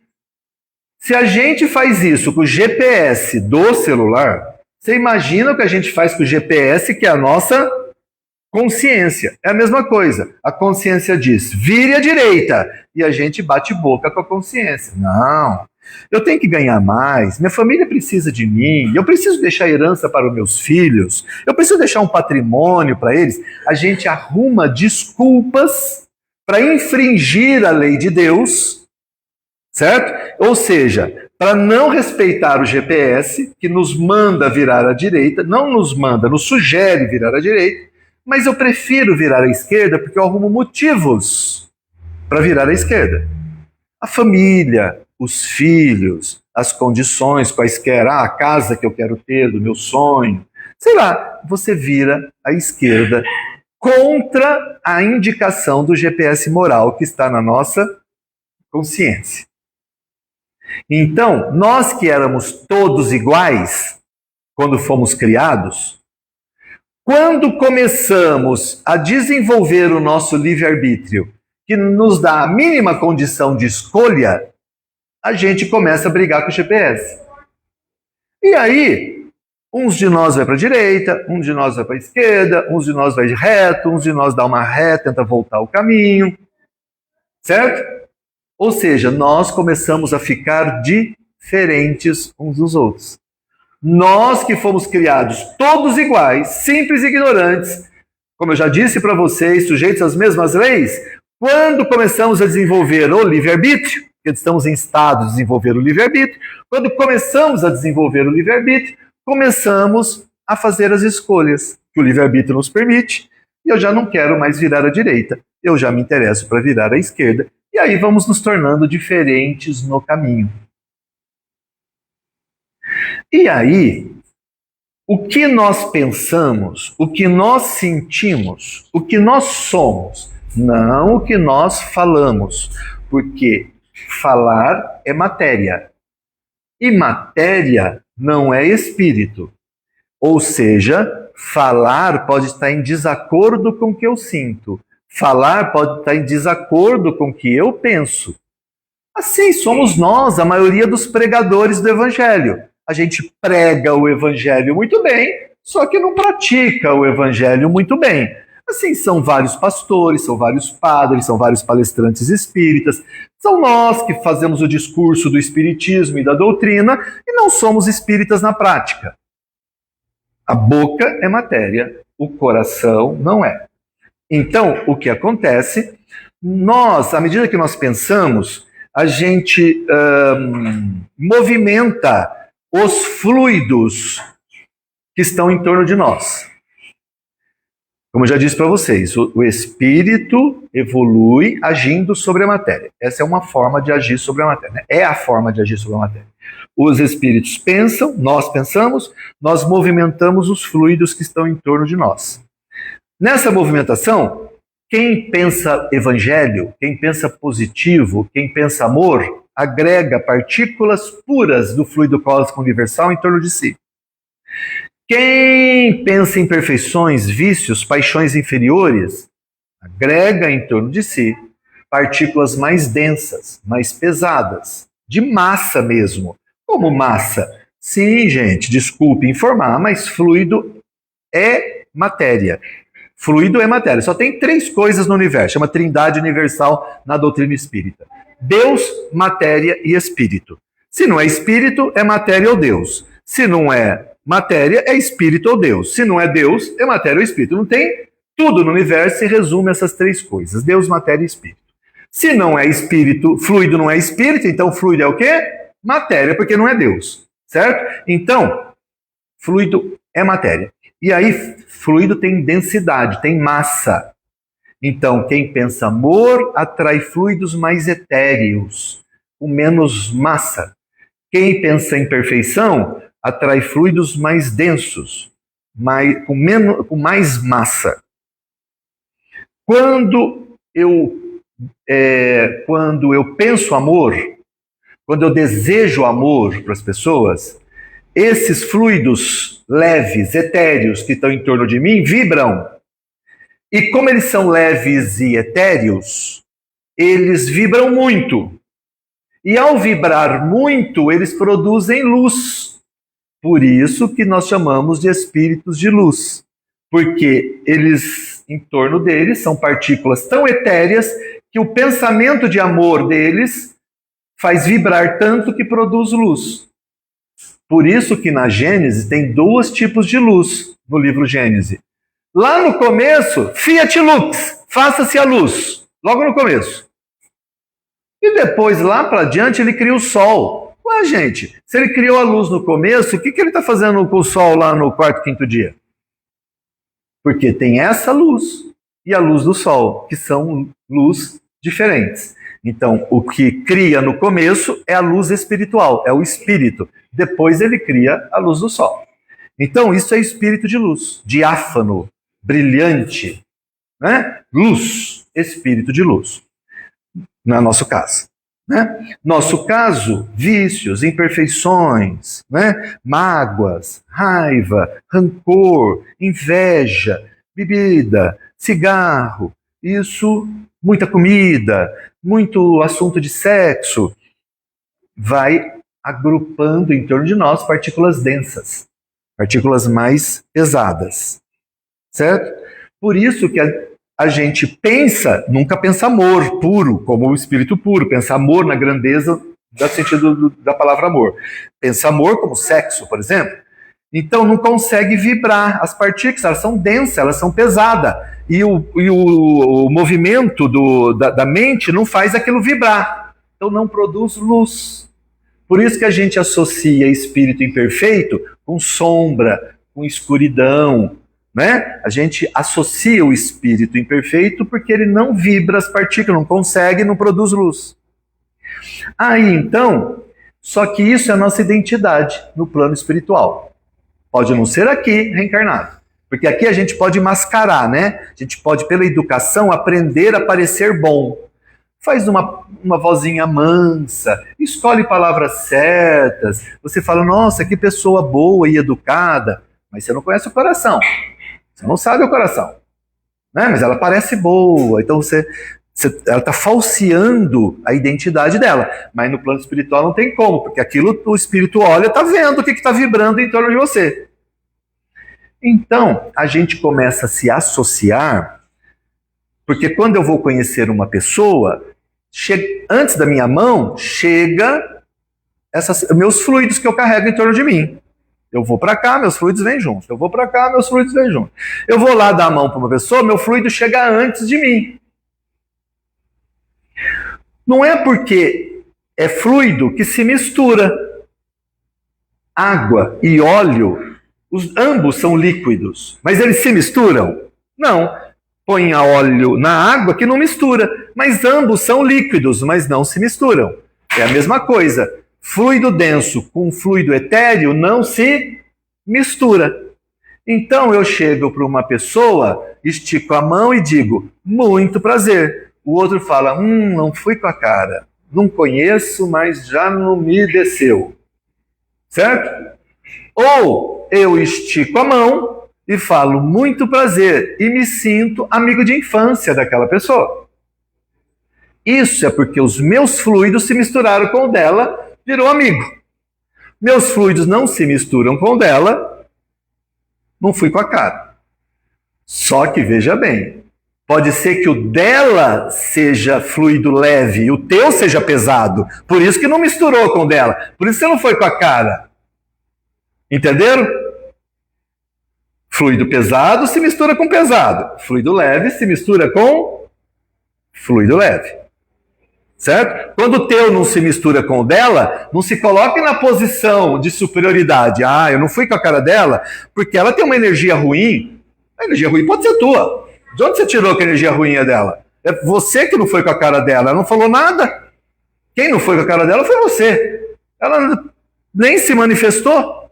Se a gente faz isso com o GPS do celular, você imagina o que a gente faz com o GPS, que é a nossa consciência. É a mesma coisa. A consciência diz, vire à direita. E a gente bate boca com a consciência. Não, eu tenho que ganhar mais, minha família precisa de mim, eu preciso deixar herança para os meus filhos, eu preciso deixar um patrimônio para eles. A gente arruma desculpas para infringir a lei de Deus, certo? Ou seja, para não respeitar o GPS, que nos manda virar à direita, não nos manda, nos sugere virar à direita, mas eu prefiro virar à esquerda porque eu arrumo motivos para virar à esquerda. A família, os filhos, as condições quaisquer, a casa que eu quero ter, do meu sonho, sei lá, você vira à esquerda contra a indicação do GPS moral que está na nossa consciência. Então, nós que éramos todos iguais, quando fomos criados, quando começamos a desenvolver o nosso livre-arbítrio, que nos dá a mínima condição de escolha, a gente começa a brigar com o GPS. E aí, uns de nós vai para a direita, uns de nós vai para a esquerda, uns de nós vai reto, uns de nós dá uma ré, tenta voltar o caminho, certo? Ou seja, nós começamos a ficar diferentes uns dos outros. Nós que fomos criados todos iguais, simples e ignorantes, como eu já disse para vocês, sujeitos às mesmas leis, quando começamos a desenvolver o livre-arbítrio, porque estamos em estado de desenvolver o livre-arbítrio, quando começamos a desenvolver o livre-arbítrio, começamos a fazer as escolhas que o livre-arbítrio nos permite, e eu já não quero mais virar à direita, eu já me interesso para virar à esquerda, e aí vamos nos tornando diferentes no caminho. E aí, o que nós pensamos, o que nós sentimos, o que nós somos, não o que nós falamos, porque falar é matéria, e matéria não é espírito. Ou seja, falar pode estar em desacordo com o que eu sinto, falar pode estar em desacordo com o que eu penso. Assim somos nós, a maioria dos pregadores do Evangelho. A gente prega o Evangelho muito bem, só que não pratica o Evangelho muito bem. Assim, são vários pastores, são vários padres, são vários palestrantes espíritas, são nós que fazemos o discurso do espiritismo e da doutrina e não somos espíritas na prática. A boca é matéria, o coração não é. Então, o que acontece? Nós, à medida que nós pensamos, a gente movimenta os fluidos que estão em torno de nós. Como eu já disse para vocês, o espírito evolui agindo sobre a matéria. Essa é uma forma de agir sobre a matéria, né? É a forma de agir sobre a matéria. Os espíritos pensam, nós pensamos, nós movimentamos os fluidos que estão em torno de nós. Nessa movimentação, Quem pensa evangelho, quem pensa positivo, quem pensa amor, agrega partículas puras do fluido cósmico universal em torno de si. Quem pensa em imperfeições, vícios, paixões inferiores, agrega em torno de si partículas mais densas, mais pesadas, de massa mesmo. Como massa? Sim, gente, desculpe informar, mas fluido é matéria. Fluido é matéria. Só tem 3 coisas no universo, chama Trindade Universal na doutrina espírita: Deus, matéria e espírito. Se não é espírito, é matéria ou Deus. Se não é matéria, é espírito ou Deus. Se não é Deus, é matéria ou espírito. Não tem. Tudo no universo se resume a essas 3 coisas: Deus, matéria e espírito. Se não é espírito, fluido não é espírito, então fluido é o quê? Matéria, porque não é Deus. Certo? Então, fluido é matéria. E aí, fluido tem densidade, tem massa. Então, quem pensa amor atrai fluidos mais etéreos, com menos massa. Quem pensa em perfeição atrai fluidos mais densos, com mais massa. Quando eu penso amor, quando eu desejo amor para as pessoas, esses fluidos leves, etéreos que estão em torno de mim vibram. E como eles são leves e etéreos, eles vibram muito. E ao vibrar muito, eles produzem luz. Por isso que nós chamamos de espíritos de luz. Porque eles, em torno deles, são partículas tão etéreas que o pensamento de amor deles faz vibrar tanto que produz luz. Por isso que na Gênesis tem 2 tipos de luz no livro Gênesis. Lá no começo, Fiat Lux, faça-se a luz. Logo no começo. E depois, lá para diante, ele cria o sol. Ué, gente, se ele criou a luz no começo, o que ele está fazendo com o sol lá no 4º, 5º dia? Porque tem essa luz e a luz do sol, que são luz diferentes. Então, o que cria no começo é a luz espiritual, é o espírito. Depois ele cria a luz do sol. Então, isso é espírito de luz, diáfano, brilhante, né? Luz, espírito de luz. Não é nosso caso. Né? Nosso caso, vícios, imperfeições, né? Mágoas, raiva, rancor, inveja, bebida, cigarro, isso, muita comida, muito assunto de sexo, vai agrupando em torno de nós partículas densas, partículas mais pesadas, certo? Por isso que a gente pensa, nunca pensa amor puro, como o espírito puro, pensa amor na grandeza do sentido da palavra amor. Pensa amor como sexo, por exemplo. Então não consegue vibrar as partículas, elas são densas, elas são pesadas. E o movimento da mente não faz aquilo vibrar. Então não produz luz. Por isso que a gente associa espírito imperfeito com sombra, com escuridão, né? A gente associa o espírito imperfeito porque ele não vibra as partículas, não consegue, não produz luz. Aí então, só que isso é a nossa identidade no plano espiritual. Pode não ser aqui, reencarnado. Porque aqui a gente pode mascarar, né? A gente pode, pela educação, aprender a parecer bom. Faz uma vozinha mansa, escolhe palavras certas. Você fala, nossa, que pessoa boa e educada. Mas você não conhece o coração. Você não sabe o coração. Né? Mas ela parece boa. Então ela está falseando a identidade dela. Mas no plano espiritual não tem como. Porque aquilo o espírito olha, está vendo o que está vibrando em torno de você. Então, a gente começa a se associar, porque quando eu vou conhecer uma pessoa, antes da minha mão, chega meus fluidos que eu carrego em torno de mim. Eu vou para cá, meus fluidos vêm juntos. Eu vou para cá, meus fluidos vêm juntos. Eu vou lá dar a mão para uma pessoa, meu fluido chega antes de mim. Não é porque é fluido que se mistura. Água e óleo, ambos são líquidos, mas eles se misturam? Não. Põe a óleo na água que não mistura, mas ambos são líquidos, mas não se misturam. É a mesma coisa. Fluido denso com fluido etéreo não se mistura. Então eu chego para uma pessoa, estico a mão e digo, muito prazer. O outro fala, não fui com a cara. Não conheço, mas já não me desceu. Certo? Ou eu estico a mão e falo, muito prazer, e me sinto amigo de infância daquela pessoa. Isso é porque os meus fluidos se misturaram com o dela, virou amigo. Meus fluidos não se misturam com o dela, não fui com a cara. Só que veja bem, pode ser que o dela seja fluido leve e o teu seja pesado. Por isso que não misturou com o dela. Por isso que você não foi com a cara. Entenderam? Fluido pesado se mistura com pesado. Fluido leve se mistura com fluido leve. Certo? Quando o teu não se mistura com o dela, não se coloque na posição de superioridade. Eu não fui com a cara dela, porque ela tem uma energia ruim. A energia ruim pode ser tua. De onde você tirou que a energia ruim é dela? É você que não foi com a cara dela. Ela não falou nada. Quem não foi com a cara dela foi você. Ela nem se manifestou.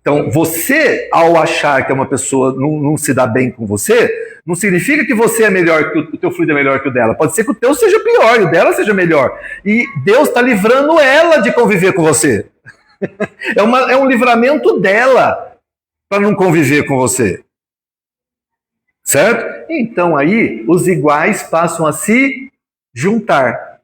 Então, você, ao achar que uma pessoa não se dá bem com você, não significa que você é melhor, que o teu fluido é melhor que o dela. Pode ser que o teu seja pior e o dela seja melhor. E Deus está livrando ela de conviver com você. É um livramento dela para não conviver com você. Certo? Então aí, os iguais passam a se juntar.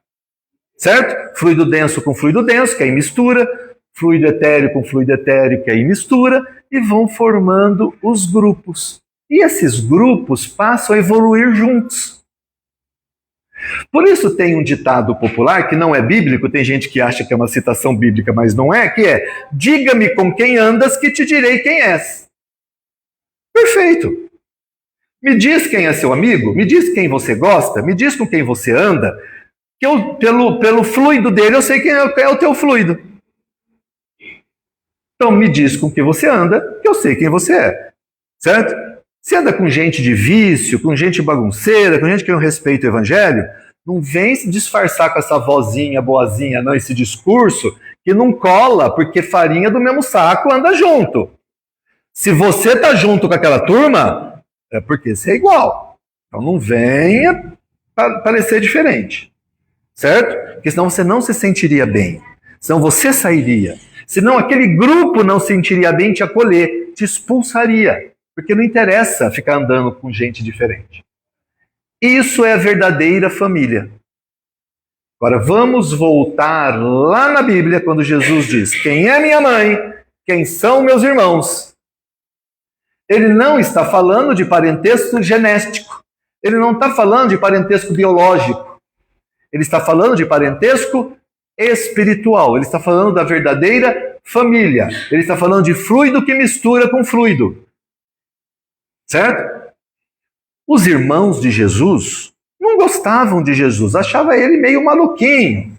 Certo? Fluido denso com fluido denso, que aí mistura. Fluido etéreo com fluido etéreo, que aí mistura, e vão formando os grupos. E esses grupos passam a evoluir juntos. Por isso tem um ditado popular, que não é bíblico, tem gente que acha que é uma citação bíblica, mas não é, que é, diga-me com quem andas que te direi quem és. Perfeito. Me diz quem é seu amigo, me diz quem você gosta, me diz com quem você anda, que eu, pelo fluido dele, eu sei quem é o teu fluido. Então me diz com quem você anda, que eu sei quem você é. Certo? Se anda com gente de vício, com gente bagunceira, com gente que não respeita o evangelho, não vem se disfarçar com essa vozinha boazinha, não, esse discurso que não cola, porque farinha do mesmo saco anda junto. Se você está junto com aquela turma, é porque você é igual. Então não venha parecer diferente. Certo? Porque senão você não se sentiria bem. Senão você sairia. Senão aquele grupo não se sentiria bem te acolher, te expulsaria. Porque não interessa ficar andando com gente diferente. Isso é a verdadeira família. Agora vamos voltar lá na Bíblia quando Jesus diz: quem é minha mãe? Quem são meus irmãos? Ele não está falando de parentesco genético. Ele não está falando de parentesco biológico. Ele está falando de parentesco espiritual. Ele está falando da verdadeira família. Ele está falando de fluido que mistura com fluido. Certo? Os irmãos de Jesus não gostavam de Jesus, achavam ele meio maluquinho.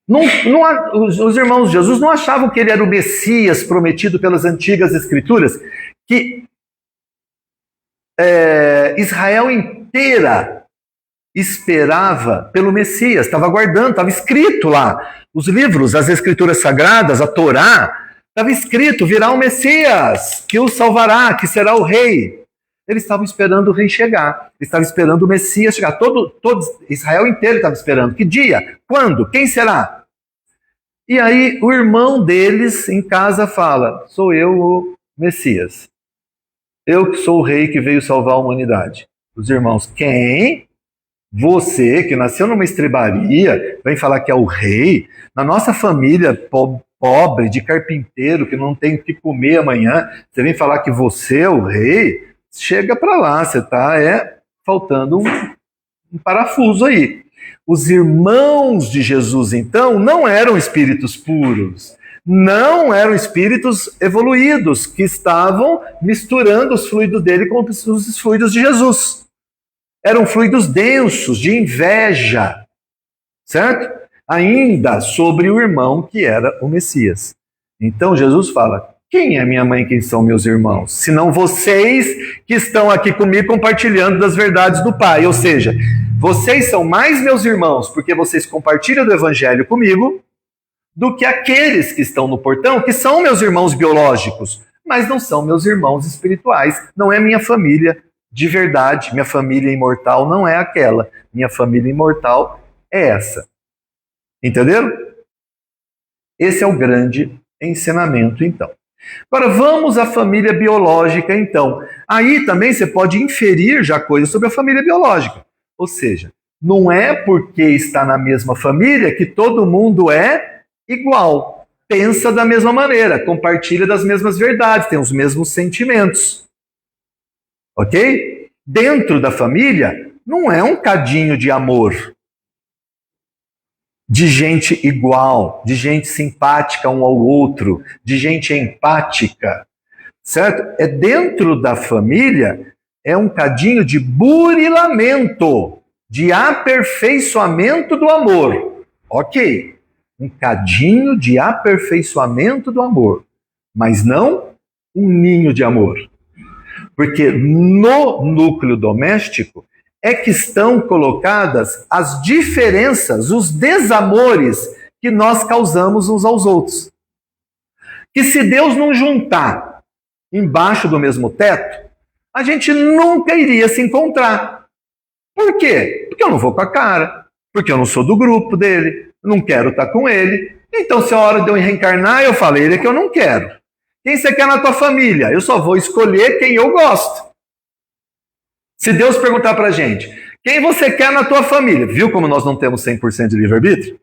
Os irmãos de Jesus não achavam que ele era o Messias prometido pelas antigas escrituras, que Israel inteira esperava pelo Messias, estava aguardando, estava escrito lá. Os livros, as escrituras sagradas, a Torá, estava escrito, virá o Messias, que o salvará, que será o rei. Eles estavam esperando o rei chegar, eles estavam esperando o Messias chegar, todo Israel inteiro estava esperando. Que dia? Quando? Quem será? E aí o irmão deles em casa fala: sou eu o Messias. Eu que sou o rei que veio salvar a humanidade. Os irmãos: quem? Você que nasceu numa estrebaria, vem falar que é o rei? Na nossa família pobre, de carpinteiro, que não tem o que comer amanhã, você vem falar que você é o rei? Chega para lá, você está faltando um parafuso aí. Os irmãos de Jesus, então, não eram espíritos puros, não eram espíritos evoluídos, que estavam misturando os fluidos dele com os fluidos de Jesus. Eram fluidos densos, de inveja, certo? Ainda sobre o irmão que era o Messias. Então Jesus fala: quem é minha mãe, quem são meus irmãos? Senão vocês que estão aqui comigo compartilhando das verdades do Pai. Ou seja, vocês são mais meus irmãos porque vocês compartilham do Evangelho comigo do que aqueles que estão no portão, que são meus irmãos biológicos, mas não são meus irmãos espirituais, não é minha família de verdade, minha família imortal não é aquela, minha família imortal é essa. Entenderam? Esse é o grande ensinamento, então. Agora, vamos à família biológica, então. Aí também você pode inferir já coisas sobre a família biológica. Ou seja, não é porque está na mesma família que todo mundo é igual, pensa da mesma maneira, compartilha das mesmas verdades, tem os mesmos sentimentos. Ok? Dentro da família, não é um cadinho de amor, de gente igual, de gente simpática um ao outro, de gente empática, certo? É dentro da família, é um cadinho de burilamento, de aperfeiçoamento do amor. Ok, um cadinho de aperfeiçoamento do amor, mas não um ninho de amor. Porque no núcleo doméstico é que estão colocadas as diferenças, os desamores que nós causamos uns aos outros. Que se Deus não juntar embaixo do mesmo teto, a gente nunca iria se encontrar. Por quê? Porque eu não vou com a cara, porque eu não sou do grupo dele, não quero estar com ele. Então, se é a hora de eu reencarnar, eu falei, ele é que eu não quero. Quem você quer na tua família? Eu só vou escolher quem eu gosto. Se Deus perguntar pra gente, quem você quer na tua família? Viu como nós não temos 100% de livre-arbítrio?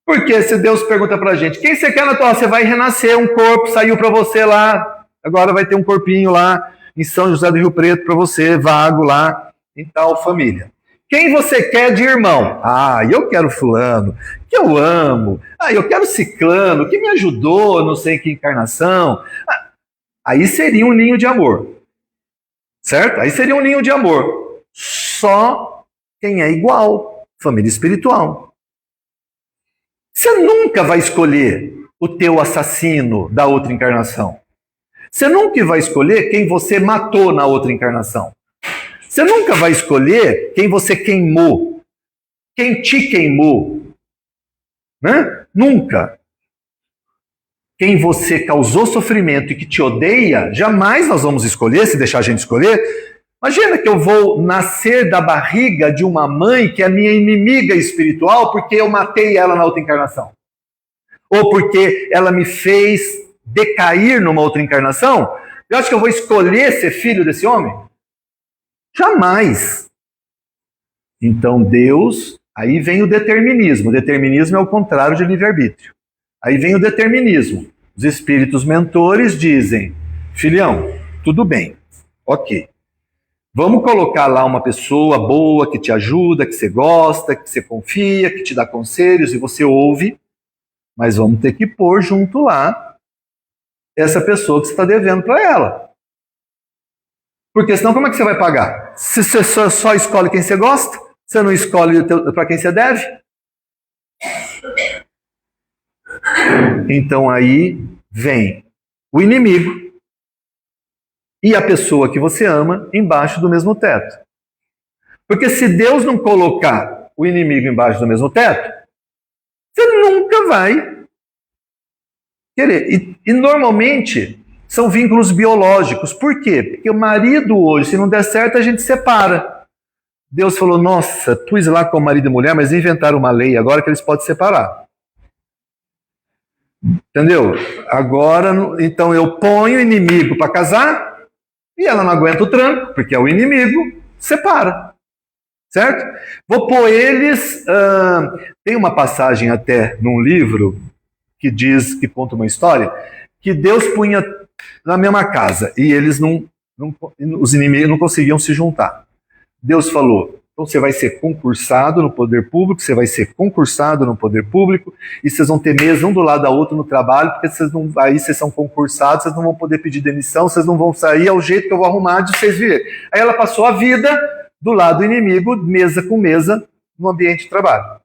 Porque se Deus pergunta pra gente, quem você quer na tua família? Você vai renascer, um corpo saiu pra você lá, agora vai ter um corpinho lá em São José do Rio Preto pra você, vago lá em tal família. Quem você quer de irmão? Ah, eu quero fulano, que eu amo. Ah, eu quero ciclano, que me ajudou, não sei em que encarnação. Ah, aí seria um ninho de amor. Certo? Aí seria um ninho de amor. Só quem é igual, família espiritual. Você nunca vai escolher o teu assassino da outra encarnação. Você nunca vai escolher quem você matou na outra encarnação. Você nunca vai escolher quem você queimou, quem te queimou. Né? Nunca. Quem você causou sofrimento e que te odeia, jamais nós vamos escolher, se deixar a gente escolher. Imagina que eu vou nascer da barriga de uma mãe que é minha inimiga espiritual porque eu matei ela na outra encarnação. Ou porque ela me fez decair numa outra encarnação. Eu acho que eu vou escolher ser filho desse homem? Jamais. Então Deus, aí vem o determinismo. O determinismo é o contrário de livre-arbítrio. Aí vem o determinismo. Os espíritos mentores dizem, filhão, tudo bem, ok. Vamos colocar lá uma pessoa boa que te ajuda, que você gosta, que você confia, que te dá conselhos e você ouve, mas vamos ter que pôr junto lá essa pessoa que você está devendo para ela. Porque senão como é que você vai pagar? Se você só escolhe quem você gosta, você não escolhe para quem você deve? Então aí vem o inimigo e a pessoa que você ama embaixo do mesmo teto. Porque se Deus não colocar o inimigo embaixo do mesmo teto, você nunca vai querer. E normalmente são vínculos biológicos. Por quê? Porque o marido hoje, se não der certo, a gente separa. Deus falou, nossa, pus lá com o marido e mulher, mas inventaram uma lei agora que eles podem separar. Entendeu? Agora, então eu ponho o inimigo para casar e ela não aguenta o tranco, porque é o inimigo, separa. Certo? Vou pôr eles... tem uma passagem até num livro que diz, que conta uma história, que Deus punha na mesma casa e eles os inimigos não conseguiam se juntar. Deus falou, então você vai ser concursado no poder público, você vai ser concursado no poder público, e vocês vão ter mesa um do lado da outra no trabalho, porque aí vocês são concursados, vocês não vão poder pedir demissão, vocês não vão sair, é o jeito que eu vou arrumar de vocês viverem. Aí ela passou a vida do lado inimigo, mesa com mesa, no ambiente de trabalho.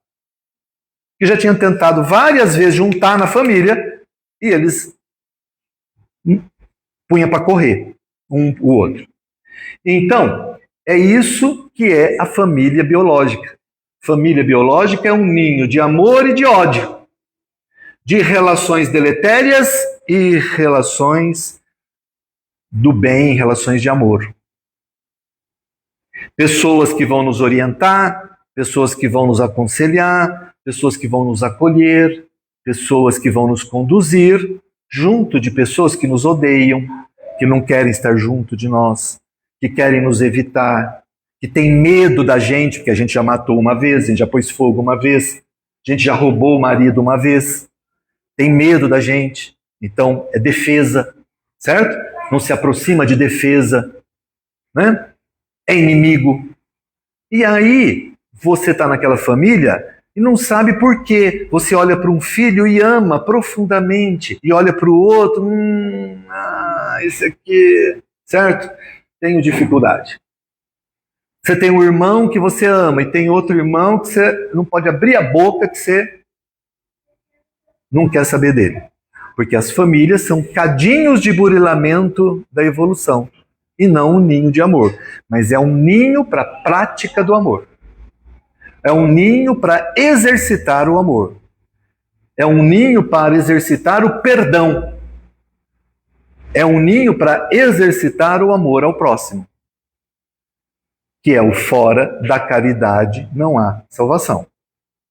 Que já tinham tentado várias vezes juntar na família, e eles punham para correr o outro. Então, é isso que é a família biológica. Família biológica é um ninho de amor e de ódio, de relações deletérias e relações do bem, relações de amor. Pessoas que vão nos orientar, pessoas que vão nos aconselhar, pessoas que vão nos acolher, pessoas que vão nos conduzir, junto de pessoas que nos odeiam, que não querem estar junto de nós, que querem nos evitar, que têm medo da gente, porque a gente já matou uma vez, a gente já pôs fogo uma vez, a gente já roubou o marido uma vez, tem medo da gente, então é defesa, certo? Não se aproxima de defesa, né? É inimigo. E aí, você está naquela família e não sabe por quê. Você olha para um filho e ama profundamente, e olha para o outro, esse aqui, certo? Tenho dificuldade. Você tem um irmão que você ama e tem outro irmão que você não pode abrir a boca, que você não quer saber dele. Porque as famílias são cadinhos de burilamento da evolução e não um ninho de amor. Mas é um ninho para a prática do amor. É um ninho para exercitar o amor. É um ninho para exercitar o perdão. É um ninho para exercitar o amor ao próximo. Que é o fora da caridade não há salvação.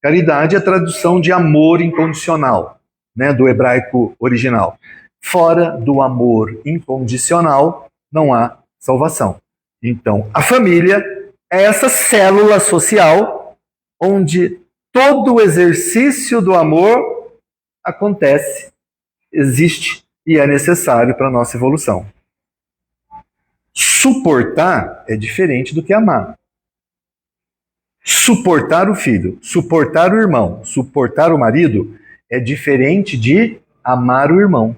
Caridade é a tradução de amor incondicional, né, do hebraico original. Fora do amor incondicional não há salvação. Então, a família é essa célula social onde todo o exercício do amor acontece, existe e é necessário para a nossa evolução. Suportar é diferente do que amar. Suportar o filho, suportar o irmão, suportar o marido é diferente de amar o irmão,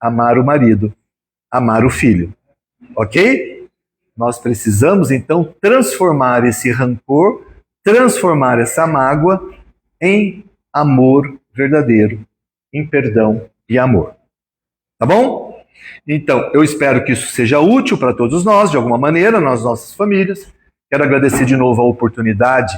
amar o marido, amar o filho. Ok? Nós precisamos, então, transformar esse rancor, transformar essa mágoa em amor verdadeiro, em perdão e amor. Tá bom? Então, eu espero que isso seja útil para todos nós, de alguma maneira, nas nossas famílias. Quero agradecer de novo a oportunidade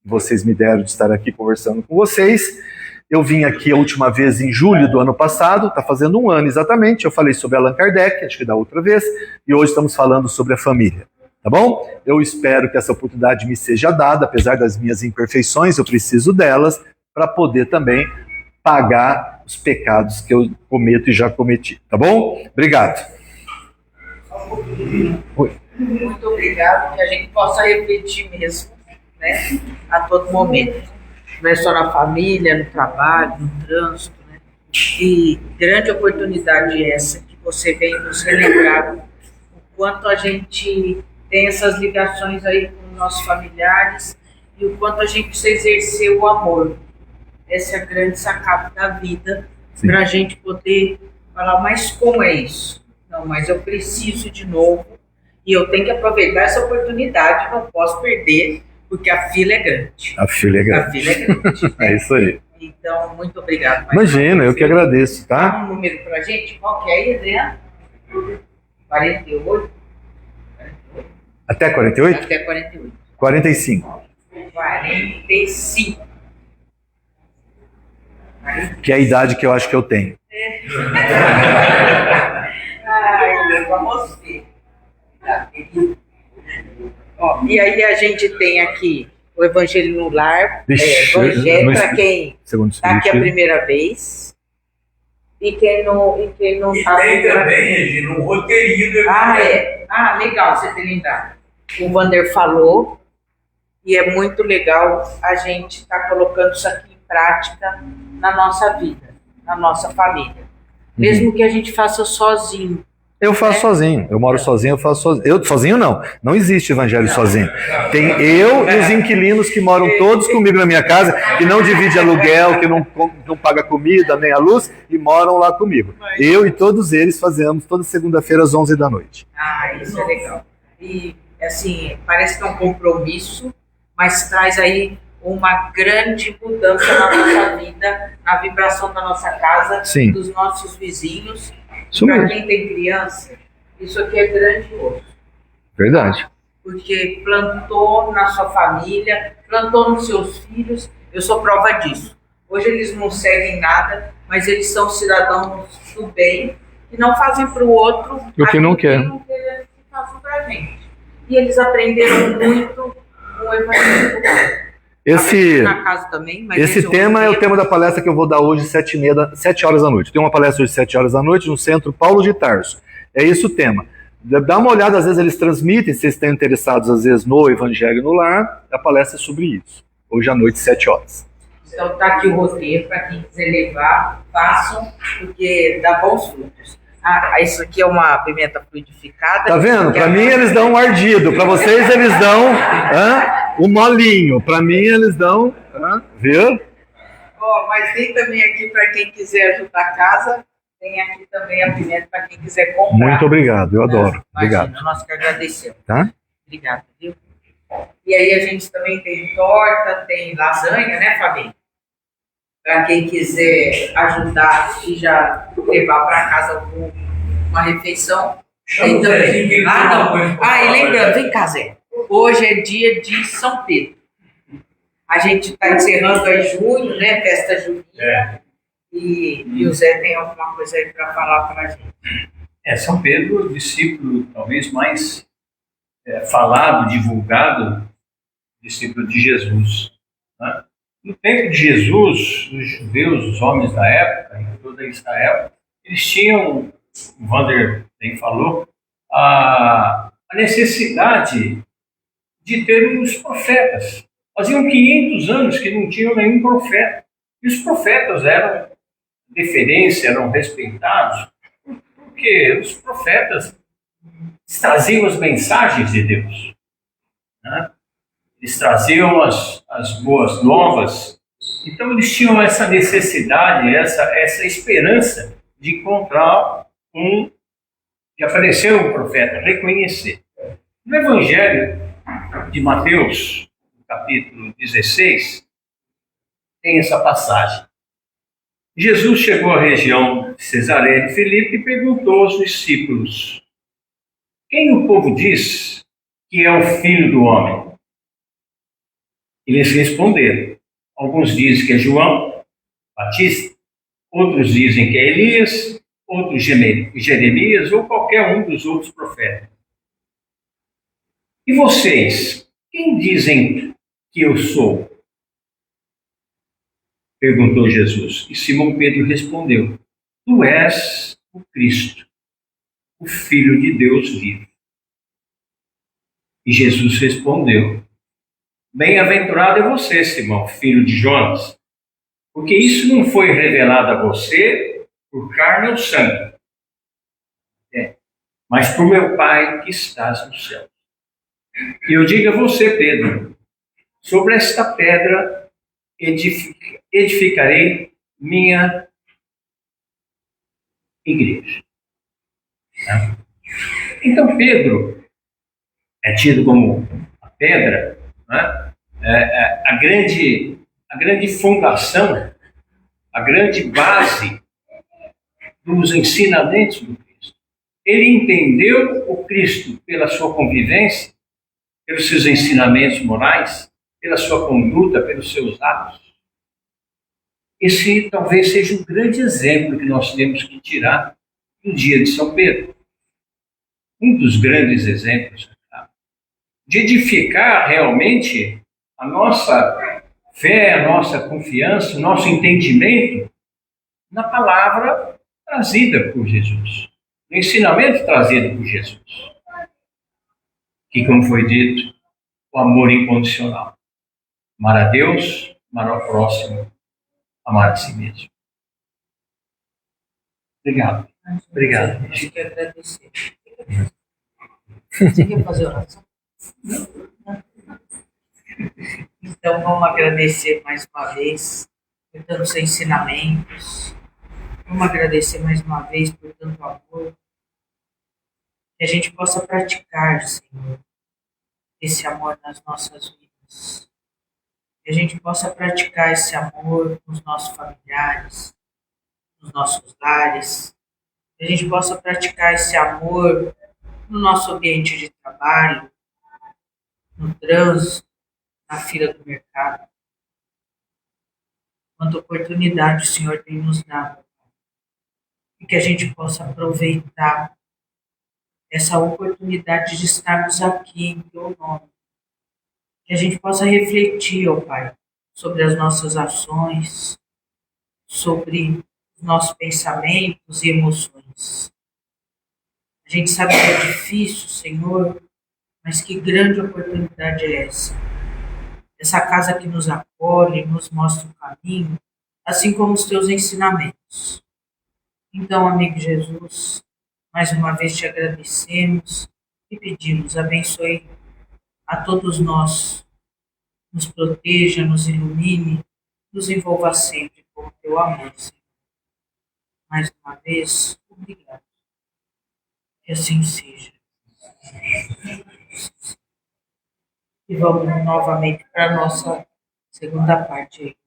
que vocês me deram de estar aqui conversando com vocês. Eu vim aqui a última vez em julho do ano passado, está fazendo um ano exatamente. Eu falei sobre Allan Kardec, acho que da outra vez, e hoje estamos falando sobre a família. Tá bom? Eu espero que essa oportunidade me seja dada, apesar das minhas imperfeições, eu preciso delas para poder também pagar os pecados que eu cometo e já cometi. Tá bom? Obrigado. Oi. Muito obrigado, que a gente possa refletir mesmo, né, a todo momento. Não é só na família, no trabalho, no trânsito, né? E grande oportunidade essa que você vem nos relembrar o quanto a gente tem essas ligações aí com nossos familiares e o quanto a gente precisa exercer o amor. Essa é a grande sacada da vida, para a gente poder falar, mas como é isso? Não, mas eu preciso de novo e eu tenho que aproveitar essa oportunidade, não posso perder, porque a fila é grande. A fila é grande. A fila é grande. É isso aí. Então, muito obrigado. Imagina, eu que agradeço, tá? Dá um número pra gente, qual que é aí, Adriano? 48? Até 48? Até 48. 45. 45. Que é a idade que eu acho que eu tenho. Ai, pra você. Tá, ó, e aí a gente tem aqui o Evangelho no Lar, Evangelho para quem está aqui a primeira vez e quem não está. Tem também, no roteirinho do Evangelho. Legal você ter lembrado. O Wander falou e é muito legal a gente estar colocando isso aqui em prática na nossa vida, na nossa família. Mesmo que a gente faça sozinho. Eu faço sozinho, eu moro sozinho, eu faço sozinho. Eu sozinho não existe evangelho sozinho. Tem eu e os inquilinos que moram todos comigo na minha casa, que não divide aluguel, que não paga comida, nem a luz, e moram lá comigo. Eu e todos eles fazemos toda segunda-feira às 11 da noite. Isso é legal. E, assim, parece que é um compromisso, mas traz aí uma grande mudança na nossa vida, na vibração da nossa casa, Sim. Dos nossos vizinhos. Isso Para mesmo. quem tem criança, isso aqui é grandioso. Verdade. Porque plantou na sua família, plantou nos seus filhos. Eu sou prova disso. Hoje eles não seguem nada, mas eles são cidadãos do bem e não fazem para o outro O que não quer. que fazem para a gente. E eles aprenderam muito com o Evangelho. Na casa também, mas esse tema é o tema da palestra que eu vou dar hoje, 7 horas da noite. Tem uma palestra hoje, 7 horas da noite, no Centro Paulo de Tarso. É esse o tema. Dá uma olhada, às vezes eles transmitem, se vocês estão interessados, às vezes, no Evangelho no Lar, a palestra é sobre isso. Hoje à noite, 7 horas. Então está aqui o roteiro, para quem quiser levar, façam, porque dá bons frutos. Isso aqui é uma pimenta fluidificada. Tá vendo? Para mim eles dão um ardido, para vocês eles dão um molinho, para mim eles dão, viu? Mas tem também aqui para quem quiser ajudar a casa, tem aqui também a pimenta para quem quiser comprar. Muito obrigado, eu adoro. Obrigado. Nós que agradecemos. Tá? Obrigado, viu? E aí a gente também tem torta, tem lasanha, né, Fabinho? Para quem quiser ajudar e já levar para casa uma refeição. Tem também. E lembrando, vem cá, Zé. Hoje é dia de São Pedro. A gente está encerrando aí junho, né? Festa junina. E o Zé tem alguma coisa aí para falar para a gente. São Pedro, o discípulo talvez mais falado, divulgado, discípulo de Jesus. Né? No tempo de Jesus, os judeus, os homens da época, em toda Israel, eles tinham, o Wander bem falou, a necessidade de ter os profetas. Faziam 500 anos que não tinham nenhum profeta. E os profetas eram deferência, eram respeitados, porque os profetas traziam as mensagens de Deus. Né? Eles traziam as boas novas. Então eles tinham essa necessidade, essa esperança de encontrar de aparecer um profeta, reconhecer. No Evangelho de Mateus, no capítulo 16, tem essa passagem. Jesus chegou à região de Cesareia de Filipe e perguntou aos discípulos: quem o povo diz que é o Filho do Homem? Eles responderam: alguns dizem que é João Batista, outros dizem que é Elias, outros Jeremias ou qualquer um dos outros profetas. E vocês, quem dizem que eu sou? Perguntou Jesus. E Simão Pedro respondeu: tu és o Cristo, o Filho de Deus vivo. E Jesus respondeu: bem-aventurado é você, Simão, filho de Jonas, porque isso não foi revelado a você por carne ou sangue, mas por meu Pai que estás no céu. E eu digo a você, Pedro, sobre esta pedra edificarei minha igreja. Então Pedro é tido como a pedra, né? A grande fundação, a grande base dos ensinamentos do Cristo. Ele entendeu o Cristo pela sua convivência, pelos seus ensinamentos morais, pela sua conduta, pelos seus atos. Esse talvez seja um grande exemplo que nós temos que tirar do dia de São Pedro. Um dos grandes exemplos de edificar realmente a nossa fé, a nossa confiança, o nosso entendimento na palavra trazida por Jesus, no ensinamento trazido por Jesus. Que, como foi dito, o amor incondicional. Amar a Deus, amar ao próximo, amar a si mesmo. Obrigado. Obrigado. Eu quero agradecer. Você quer fazer oração? Então vamos agradecer mais uma vez por tantos ensinamentos. Vamos agradecer mais uma vez por tanto amor. Que a gente possa praticar, Senhor, esse amor nas nossas vidas. Que a gente possa praticar esse amor com os nossos familiares, nos nossos lares. Que a gente possa praticar esse amor no nosso ambiente de trabalho, no trânsito, na fila do mercado. Quanta oportunidade o Senhor tem nos dado e que a gente possa aproveitar essa oportunidade de estarmos aqui em teu nome. Que a gente possa refletir, ó Pai, sobre as nossas ações, sobre os nossos pensamentos e emoções. A gente sabe que é difícil, Senhor, mas que grande oportunidade é essa? Essa casa que nos acolhe, nos mostra o caminho, assim como os teus ensinamentos. Então, amigo Jesus, mais uma vez te agradecemos e pedimos, abençoe a todos nós, nos proteja, nos ilumine, nos envolva sempre com o teu amor, Senhor. Mais uma vez, obrigado. Que assim seja. E vamos novamente para a nossa segunda parte.